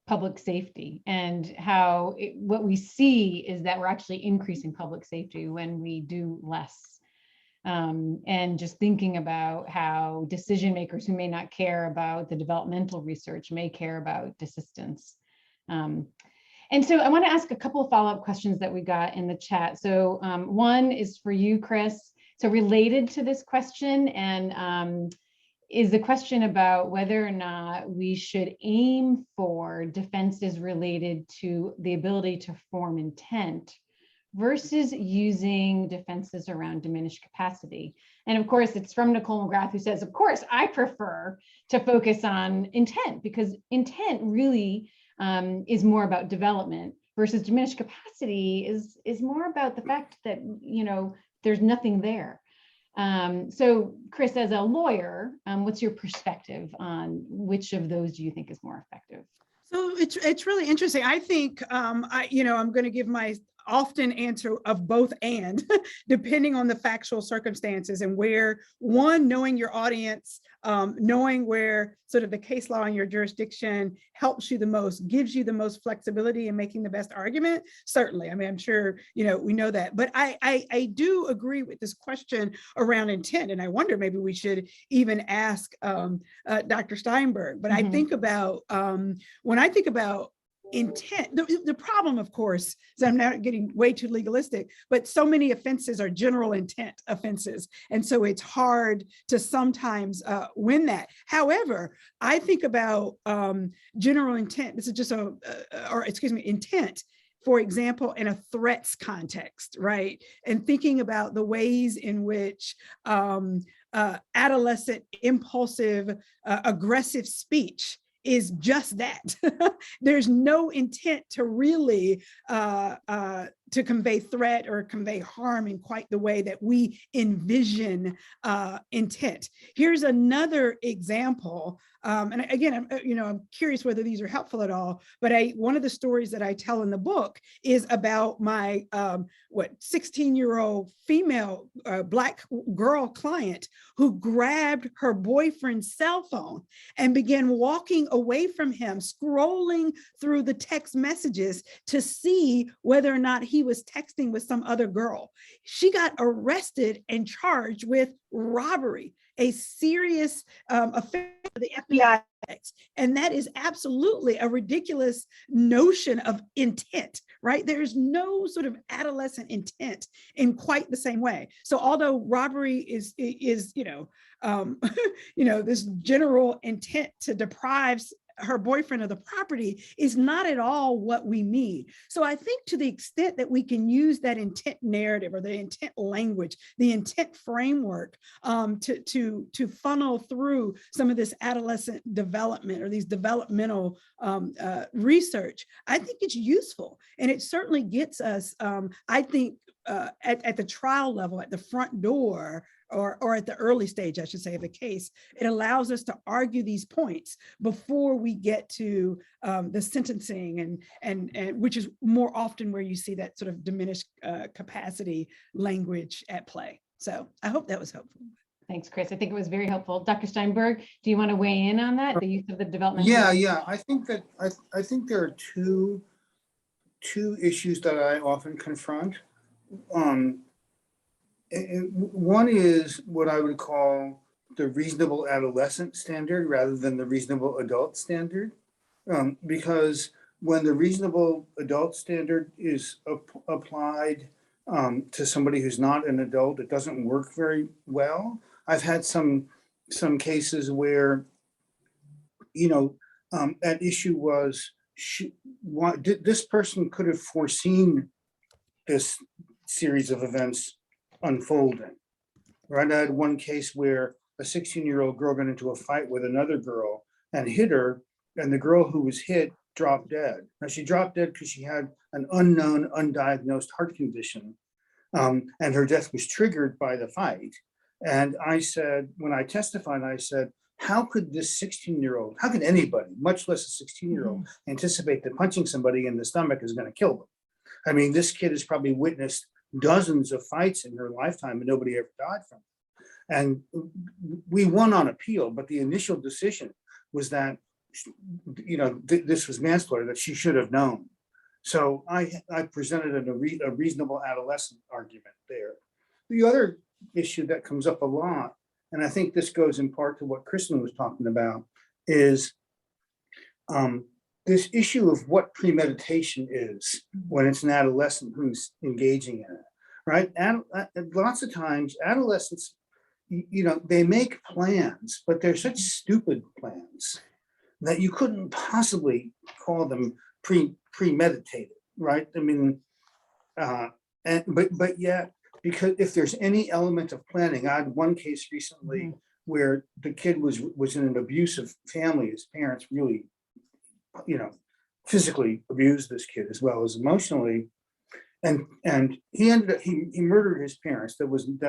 public safety, and how what we see is that we're actually increasing public safety when we do less. And just thinking about how decision makers who may not care about the developmental research may care about desistance. And so I want to ask a couple of follow-up questions that we got in the chat. So one is for you, Chris. So related to this question, and is the question about whether or not we should aim for defenses related to the ability to form intent versus using defenses around diminished capacity. And of course, it's from Nicole McGrath, who says, of course, I prefer to focus on intent, because intent really is more about development, versus diminished capacity is more about the fact that, there's nothing there. So Chris, as a lawyer, what's your perspective on which of those do you think is more effective?
So it's really interesting. I think I'm going to give my often answer of both and, depending on the factual circumstances and where, one, knowing your audience, knowing where sort of the case law in your jurisdiction helps you the most, gives you the most flexibility in making the best argument. Certainly, I mean, I'm sure, we know that, but I do agree with this question around intent. And I wonder, maybe we should even ask Dr. Steinberg, but I think about, when I think about intent, the problem, of course, is I'm not getting way too legalistic, but so many offenses are general intent offenses. And so it's hard to sometimes win that. However, I think about general intent. This is just intent, for example, in a threats context, right? And thinking about the ways in which adolescent, impulsive, aggressive speech is just that. There's no intent to really to convey threat or convey harm in quite the way that we envision intent. Here's another example. And again, I'm curious whether these are helpful at all, but one of the stories that I tell in the book is about my 16-year-old female Black girl client who grabbed her boyfriend's cell phone and began walking away from him, scrolling through the text messages to see whether or not he was texting with some other girl. She got arrested and charged with robbery, a serious offense for the FBI. And that is absolutely a ridiculous notion of intent, right? There's no sort of adolescent intent in quite the same way. So although robbery is this general intent to deprive her boyfriend of the property is not at all what we mean. So I think to the extent that we can use that intent narrative or the intent language, the intent framework to funnel through some of this adolescent development or these developmental research, I think it's useful. And it certainly gets us, I think, at the trial level, at the front door, or at the early stage, I should say, of the case, it allows us to argue these points before we get to the sentencing, and which is more often where you see that sort of diminished capacity language at play. So I hope that was helpful.
Thanks, Chris. I think it was very helpful. Dr. Steinberg, do you want to weigh in on that, the use of the development?
Yeah. I think there are two issues that I often confront. One is what I would call the reasonable adolescent standard rather than the reasonable adult standard, because when the reasonable adult standard is applied to somebody who's not an adult, it doesn't work very well. I've had some cases where, at issue was, this person could have foreseen this series of events unfolding, right? I had one case where a 16-year-old girl got into a fight with another girl and hit her, and the girl who was hit dropped dead. Now, she dropped dead because she had an unknown, undiagnosed heart condition, and her death was triggered by the fight. And I said, when I testified, I said, how could this 16-year-old, how could anybody, much less a 16-year-old, anticipate that punching somebody in the stomach is going to kill them? I mean, this kid has probably witnessed dozens of fights in her lifetime and nobody ever died from it. And we won on appeal, but the initial decision was that, this was manslaughter, that she should have known. So I presented a reasonable adolescent argument there. The other issue that comes up a lot, and I think this goes in part to what Kristin was talking about, is this issue of what premeditation is when it's an adolescent who's engaging in it, right? And lots of times adolescents, they make plans, but they're such stupid plans that you couldn't possibly call them premeditated, right? I mean, but yet, because if there's any element of planning, I had one case recently where the kid was in an abusive family. His parents really, physically abused this kid as well as emotionally, and he murdered his parents. That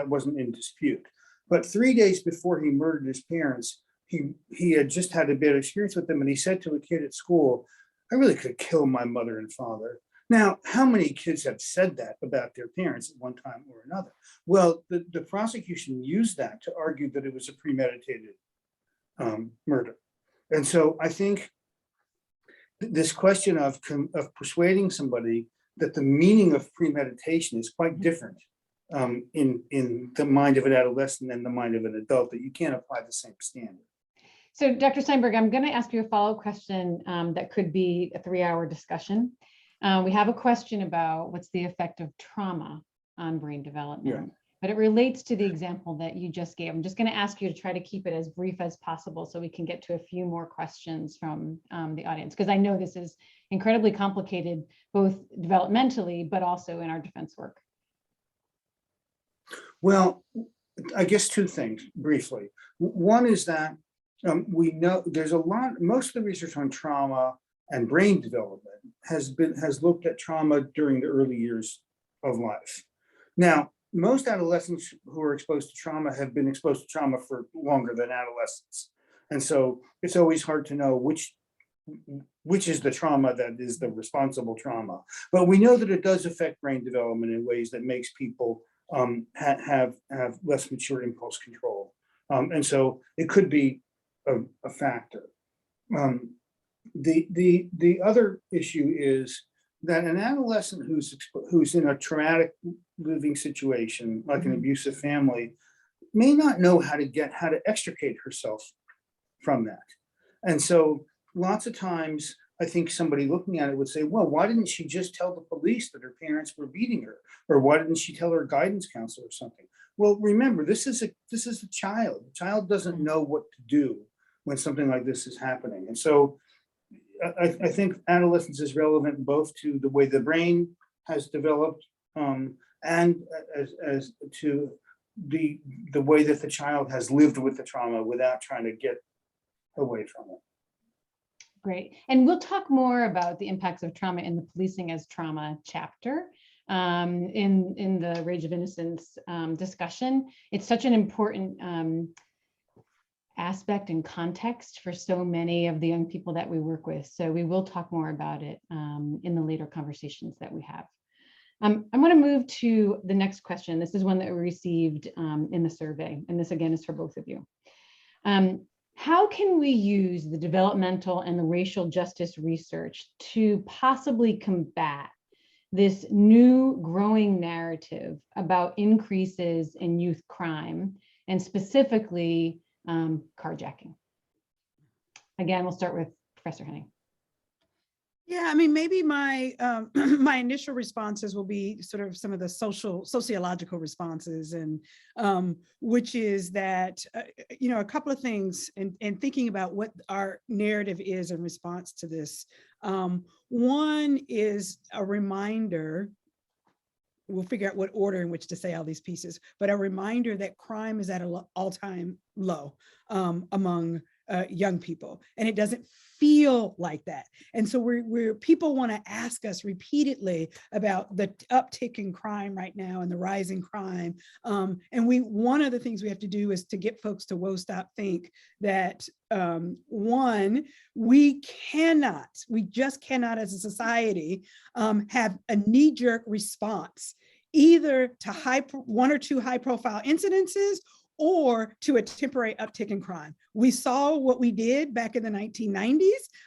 wasn't in dispute. But 3 days before he murdered his parents, he had just had a bad experience with them, and he said to a kid at school, "I really could kill my mother and father." Now, how many kids have said that about their parents at one time or another? Well, the prosecution used that to argue that it was a premeditated murder. And so I think this question of persuading somebody that the meaning of premeditation is quite different in the mind of an adolescent and the mind of an adult, that you can't apply the same standard.
So Dr. Steinberg, I'm going to ask you a follow-up question that could be a 3-hour discussion. We have a question about what's the effect of trauma on brain development, but it relates to the example that you just gave. I'm just going to ask you to try to keep it as brief as possible so we can get to a few more questions from the audience, because I know this is incredibly complicated, both developmentally, but also in our defense work.
Well, I guess two things briefly. One is that we know there's most of the research on trauma and brain development has looked at trauma during the early years of life. Now, most adolescents who are exposed to trauma have been exposed to trauma for longer than adolescents. And so it's always hard to know which is the trauma that is the responsible trauma. But we know that it does affect brain development in ways that makes people have less mature impulse control. And so it could be a factor. The other issue is that an adolescent who's in a traumatic living situation, like an abusive family, may not know how to extricate herself from that. And so lots of times, I think somebody looking at it would say, well, why didn't she just tell the police that her parents were beating her? Or why didn't she tell her guidance counselor or something? Well, remember, this is a child. The child doesn't know what to do when something like this is happening. And so I think adolescence is relevant both to the way the brain has developed and as to the way that the child has lived with the trauma without trying to get away from it.
Great. And we'll talk more about the impacts of trauma in the Policing as Trauma chapter in the Rage of Innocence discussion. It's such an important aspect and context for so many of the young people that we work with. So we will talk more about it in the later conversations that we have. I want to move to the next question. This is one that we received in the survey, and this again is for both of you. How can we use the developmental and the racial justice research to possibly combat this new growing narrative about increases in youth crime, and specifically carjacking? Again, we'll start with Professor Henning.
Yeah, I mean, maybe my my initial responses will be sort of some of the sociological responses, and which is that a couple of things in thinking about what our narrative is in response to this. One is a reminder. We'll figure out what order in which to say all these pieces, but a reminder that crime is at an all-time low among young people, and it doesn't feel like that. And so people want to ask us repeatedly about the uptick in crime right now and the rise in crime. And one of the things we have to do is to get folks to whoa, stop, think that one, we just cannot as a society have a knee-jerk response either to one or two high-profile incidences or to a temporary uptick in crime. We saw what we did back in the 1990s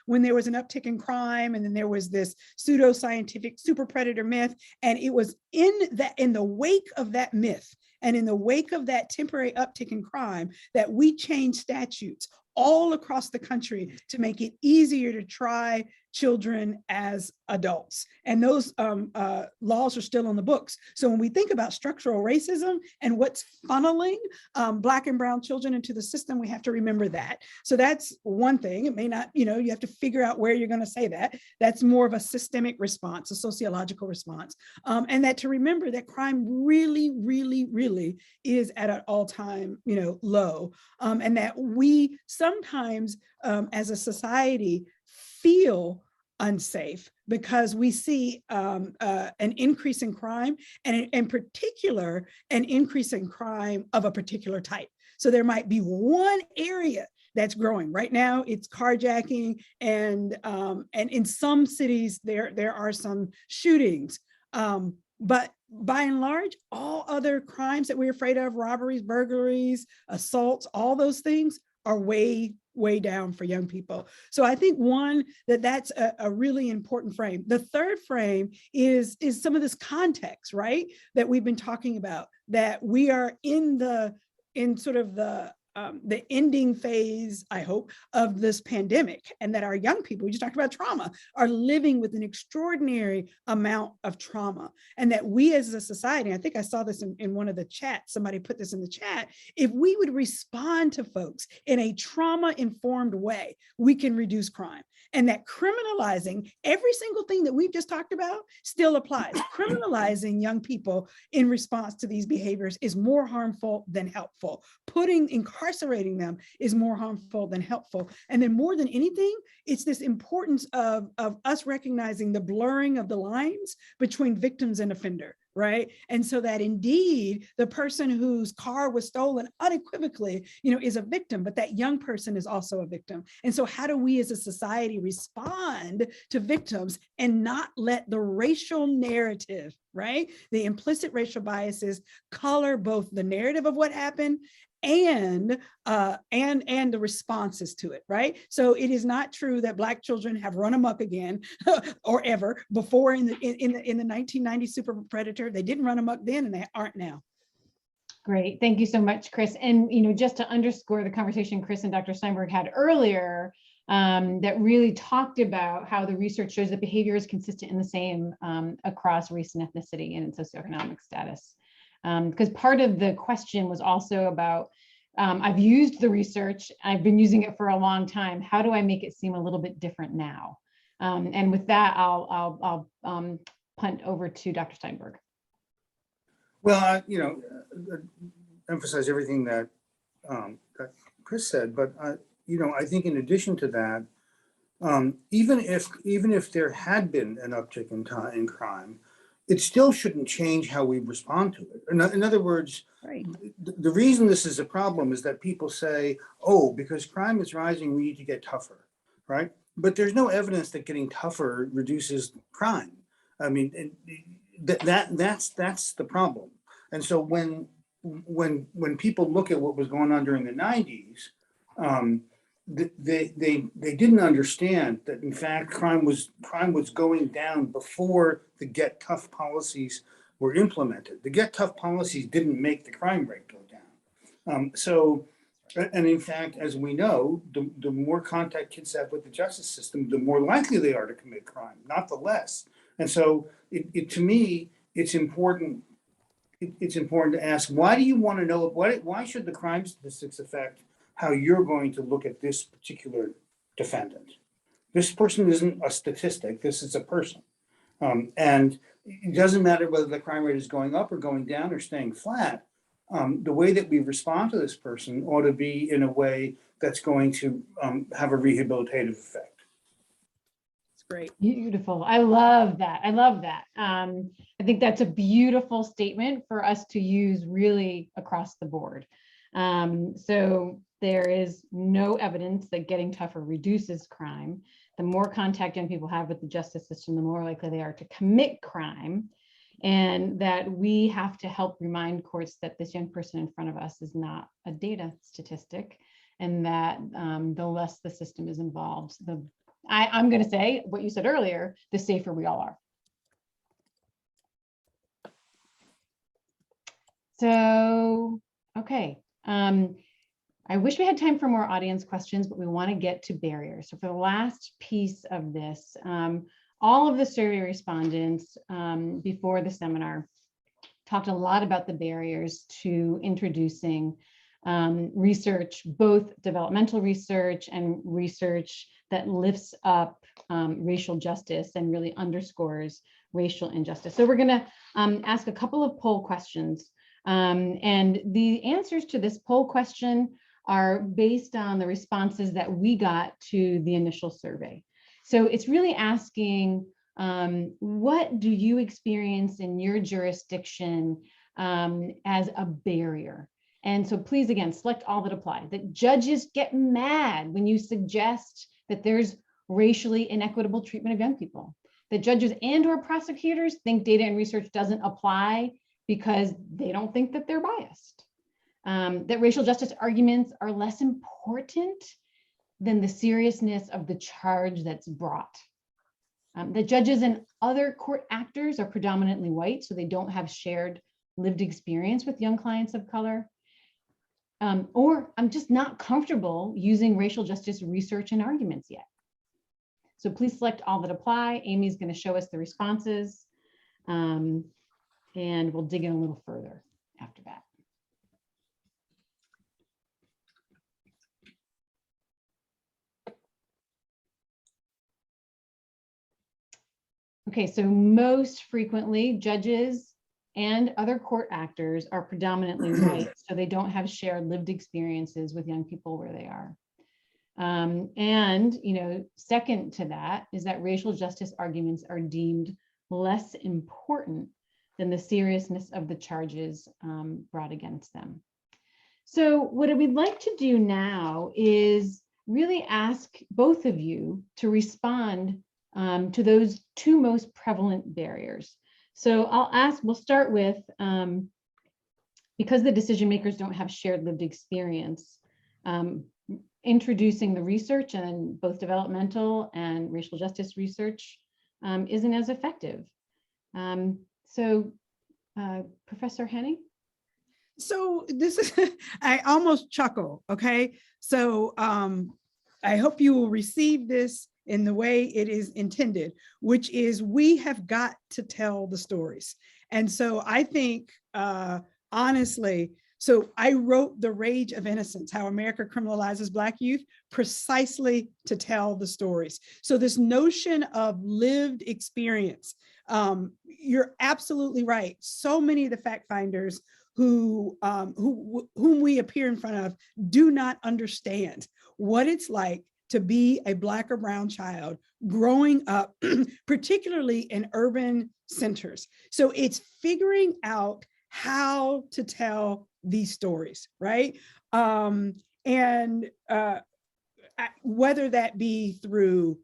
when there was an uptick in crime, and then there was this pseudo-scientific super predator myth. And it was in the wake of that myth and in the wake of that temporary uptick in crime that we changed statutes all across the country to make it easier to try children as adults. And those laws are still on the books. So when we think about structural racism and what's funneling Black and brown children into the system, we have to remember that. So that's one thing. It may not, you have to figure out where you're going to say that. That's more of a systemic response, a sociological response. And that to remember that crime really, really, really is at an all-time, low. And that we sometimes as a society feel unsafe because we see an increase in crime, and in particular, an increase in crime of a particular type. So there might be one area that's growing. Right now, it's carjacking, and in some cities, there are some shootings. But by and large, all other crimes that we're afraid of, robberies, burglaries, assaults, all those things are way down for young people. So I think that's a really important frame. The third frame is some of this context, right? That we've been talking about, that we are in sort of the ending phase, I hope, of this pandemic, and that our young people, we just talked about trauma, are living with an extraordinary amount of trauma. And that we as a society, I think I saw this in one of the chats, somebody put this in the chat, if we would respond to folks in a trauma-informed way, we can reduce crime. And that criminalizing every single thing that we've just talked about still applies. Criminalizing young people in response to these behaviors is more harmful than helpful. Incarcerating them is more harmful than helpful. And then more than anything, it's this importance of us recognizing the blurring of the lines between victims and offender, right? And so that indeed the person whose car was stolen unequivocally, is a victim, but that young person is also a victim. And so how do we as a society respond to victims and not let the racial narrative, right? The implicit racial biases color both the narrative of what happened and the responses to it, right? So it is not true that Black children have run amok again or ever before in the 1990 super predator. They didn't run amok then, and they aren't now.
Great, thank you so much, Chris. And just to underscore the conversation Chris and Dr. Steinberg had earlier, that really talked about how the research shows that behavior is consistent and the same across race and ethnicity and socioeconomic status. Because part of the question was also about, I've used the research, I've been using it for a long time. How do I make it seem a little bit different now? And with that, I'll punt over to Dr. Steinberg.
Well, emphasize everything that Chris said, but I think in addition to that, even if there had been an uptick in crime, it still shouldn't change how we respond to it. In other words,
right.
The reason this is a problem is that people say, oh, because crime is rising, we need to get tougher, right? But there's no evidence that getting tougher reduces crime. I mean, that's the problem. And so when people look at what was going on during the 90s, they didn't understand that in fact crime was going down before the Get Tough policies were implemented. The Get Tough policies didn't make the crime rate go down. And in fact, as we know, the more contact kids have with the justice system, the more likely they are to commit crime, not the less. And so to me, it's important. It's important to ask, why do you want to know, why should the crime statistics affect how you're going to look at this particular defendant? This person isn't a statistic, this is a person. And it doesn't matter whether the crime rate is going up or going down or staying flat. the way that we respond to this person ought to be in a way that's going to have a rehabilitative effect.
It's great.
Beautiful. I love that. I love that. I think that's a beautiful statement for us to use really across the board. So there is no evidence that getting tougher reduces crime. The more contact young people have with the justice system, the more likely they are to commit crime. And that we have to help remind courts that this young person in front of us is not a data statistic, and that the less the system is involved, I'm going to say what you said earlier, the safer we all are. So, okay. I wish we had time for more audience questions, but we want to get to barriers. So for the last piece of this, all of the survey respondents before the seminar talked a lot about the barriers to introducing research, both developmental research and research that lifts up racial justice and really underscores racial injustice. So we're going to ask a couple of poll questions. And the answers to this poll question are based on the responses that we got to the initial survey. So it's really asking, what do you experience in your jurisdiction as a barrier? And so please, again, select all that apply. That judges get mad when you suggest that there's racially inequitable treatment of young people. That judges and or prosecutors think data and research doesn't apply because they don't think that they're biased. That racial justice arguments are less important than the seriousness of the charge that's brought. The judges and other court actors are predominantly white, so they don't have shared lived experience with young clients of color. Or I'm just not comfortable using racial justice research and arguments yet. So please select all that apply. Amy's going to show us the responses, and we'll dig in a little further after that. Okay, so most frequently, judges and other court actors are predominantly white, so they don't have shared lived experiences with young people where they are. And, you know, second to that is that racial justice arguments are deemed less important than the seriousness of the charges brought against them. So what we'd like to do now is really ask both of you to respond to those two most prevalent barriers. So we'll start with, because the decision makers don't have shared lived experience, introducing the research and both developmental and racial justice research isn't as effective. Professor Henning?
So this is, I almost chuckle, okay? So I hope you will receive this in the way it is intended, which is we have got to tell the stories. And so I think, honestly, so I wrote The Rage of Innocence, How America Criminalizes Black Youth, precisely to tell the stories. So this notion of lived experience, you're absolutely right. So many of the fact finders whom we appear in front of do not understand what it's like to be a Black or brown child growing up, particularly in urban centers. So it's figuring out how to tell these stories, right? Whether that be through,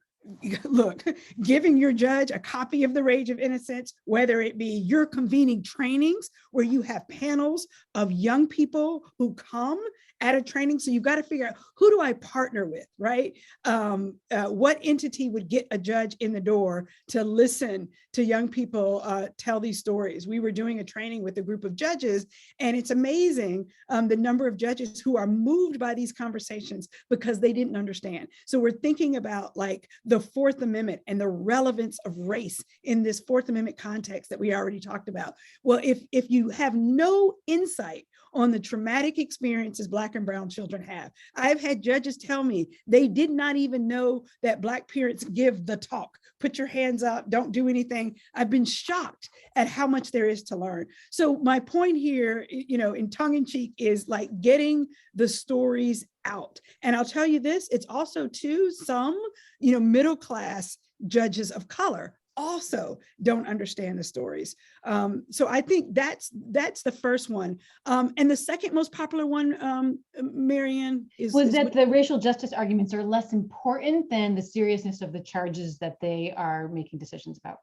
look, giving your judge a copy of The Rage of Innocence, whether it be you're convening trainings where you have panels of young people who come at a training. So you've got to figure out, who do I partner with, right? What entity would get a judge in the door to listen to young people tell these stories? We were doing a training with a group of judges, and it's amazing the number of judges who are moved by these conversations because they didn't understand. So we're thinking about like the Fourth Amendment and the relevance of race in this Fourth Amendment context that we already talked about. Well, if you have no insight on the traumatic experiences Black and brown children have. I've had judges tell me they did not even know that Black parents give the talk. Put your hands up, don't do anything. I've been shocked at how much there is to learn. So my point here, you know, in tongue in cheek, is like getting the stories out. And I'll tell you this, it's also too some, you know, middle class judges of color also don't understand the stories. So I think that's the first one. And the second most popular one, Marianne, is
that the racial justice arguments are less important than the seriousness of the charges that they are making decisions about.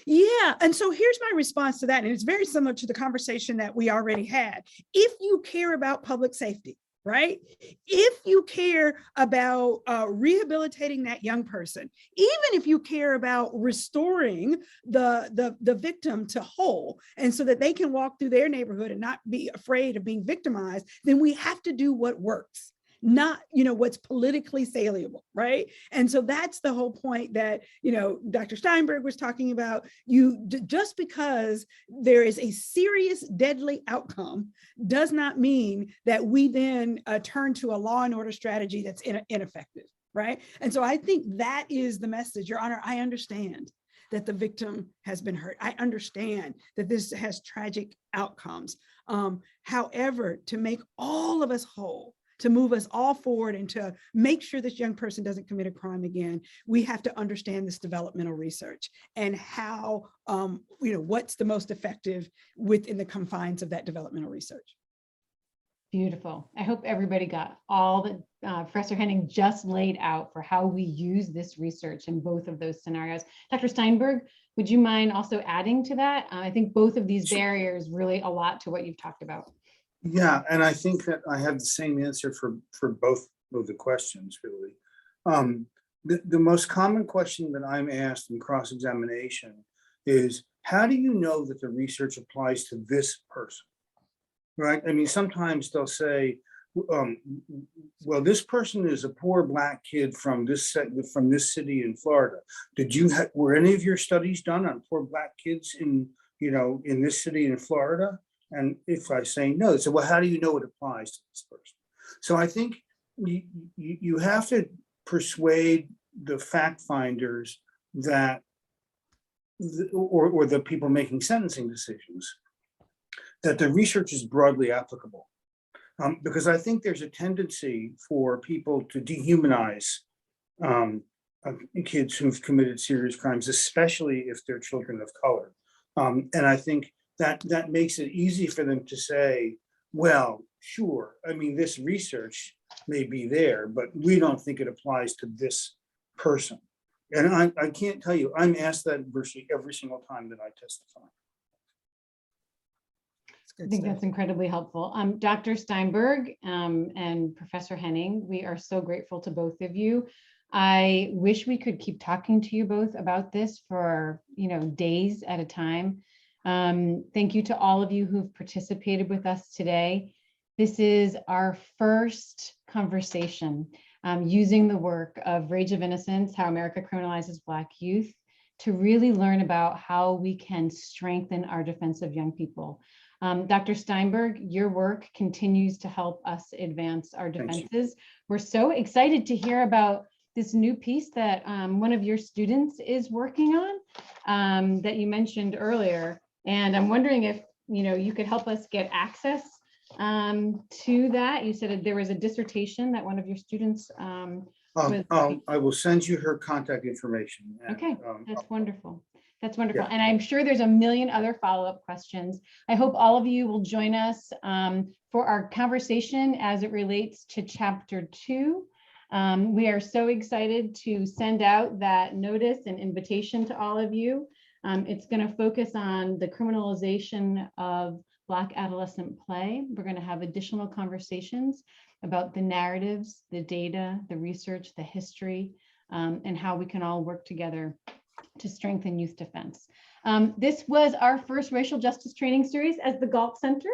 Yeah. And so here's my response to that. And it's very similar to the conversation that we already had. If you care about public safety, right? If you care about rehabilitating that young person, even if you care about restoring the victim to whole, and so that they can walk through their neighborhood and not be afraid of being victimized, then we have to do what works, not, you know, what's politically saleable, right? And so that's the whole point that, you know, Dr. Steinberg was talking about. Just because there is a serious deadly outcome does not mean that we then turn to a law and order strategy that's ineffective, right? And so I think that is the message. Your Honor, I understand that the victim has been hurt. I understand that this has tragic outcomes. However, to make all of us whole, to move us all forward and to make sure this young person doesn't commit a crime again, we have to understand this developmental research and how, you know, what's the most effective within the confines of that developmental research.
Beautiful. I hope everybody got all that Professor Henning just laid out for how we use this research in both of those scenarios. Dr. Steinberg, would you mind also adding to that? I think both of these barriers relate a lot to what you've talked about.
Yeah, and I think that I have the same answer for both of the questions, really. The most common question that I'm asked in cross-examination is, how do you know that the research applies to this person? Right? I mean, sometimes they'll say, well, this person is a poor Black kid from this city in Florida. Were any of your studies done on poor Black kids in this city in Florida? And if I say no, they say, well, how do you know it applies to this person? So I think you have to persuade the fact finders that, or the people making sentencing decisions, that the research is broadly applicable. Because I think there's a tendency for people to dehumanize kids who've committed serious crimes, especially if they're children of color. And I think that makes it easy for them to say, well, sure, I mean, this research may be there, but we don't think it applies to this person. And I can't tell you, I'm asked that virtually every single time that I testify.
I think that's incredibly helpful. Dr. Steinberg and Professor Henning, we are so grateful to both of you. I wish we could keep talking to you both about this for, days at a time. Thank you to all of you who've participated with us today. This is our first conversation using the work of Rage of Innocence, How America Criminalizes Black Youth, to really learn about how we can strengthen our defense of young people. Dr. Steinberg, your work continues to help us advance our defenses. We're so excited to hear about this new piece that one of your students is working on that you mentioned earlier. And I'm wondering if you could help us get access to that. You said there was a dissertation that one of your students
I will send you her contact information.
Okay, that's wonderful. That's wonderful.
Yeah.
And I'm sure there's a million other follow-up questions. I hope all of you will join us for our conversation as it relates to chapter 2. We are so excited to send out that notice and invitation to all of you. It's going to focus on the criminalization of Black adolescent play. We're going to have additional conversations about the narratives, the data, the research, the history, and how we can all work together to strengthen youth defense. This was our first racial justice training series as the Galt Center,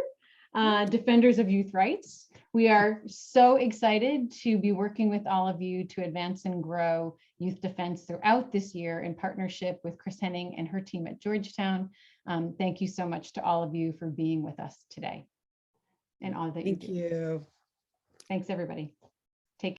Defenders of Youth Rights. We are so excited to be working with all of you to advance and grow youth defense throughout this year in partnership with Kristin Henning and her team at Georgetown. Thank you so much to all of you for being with us today. in all that you
Thank
do.
you.
Thanks, everybody.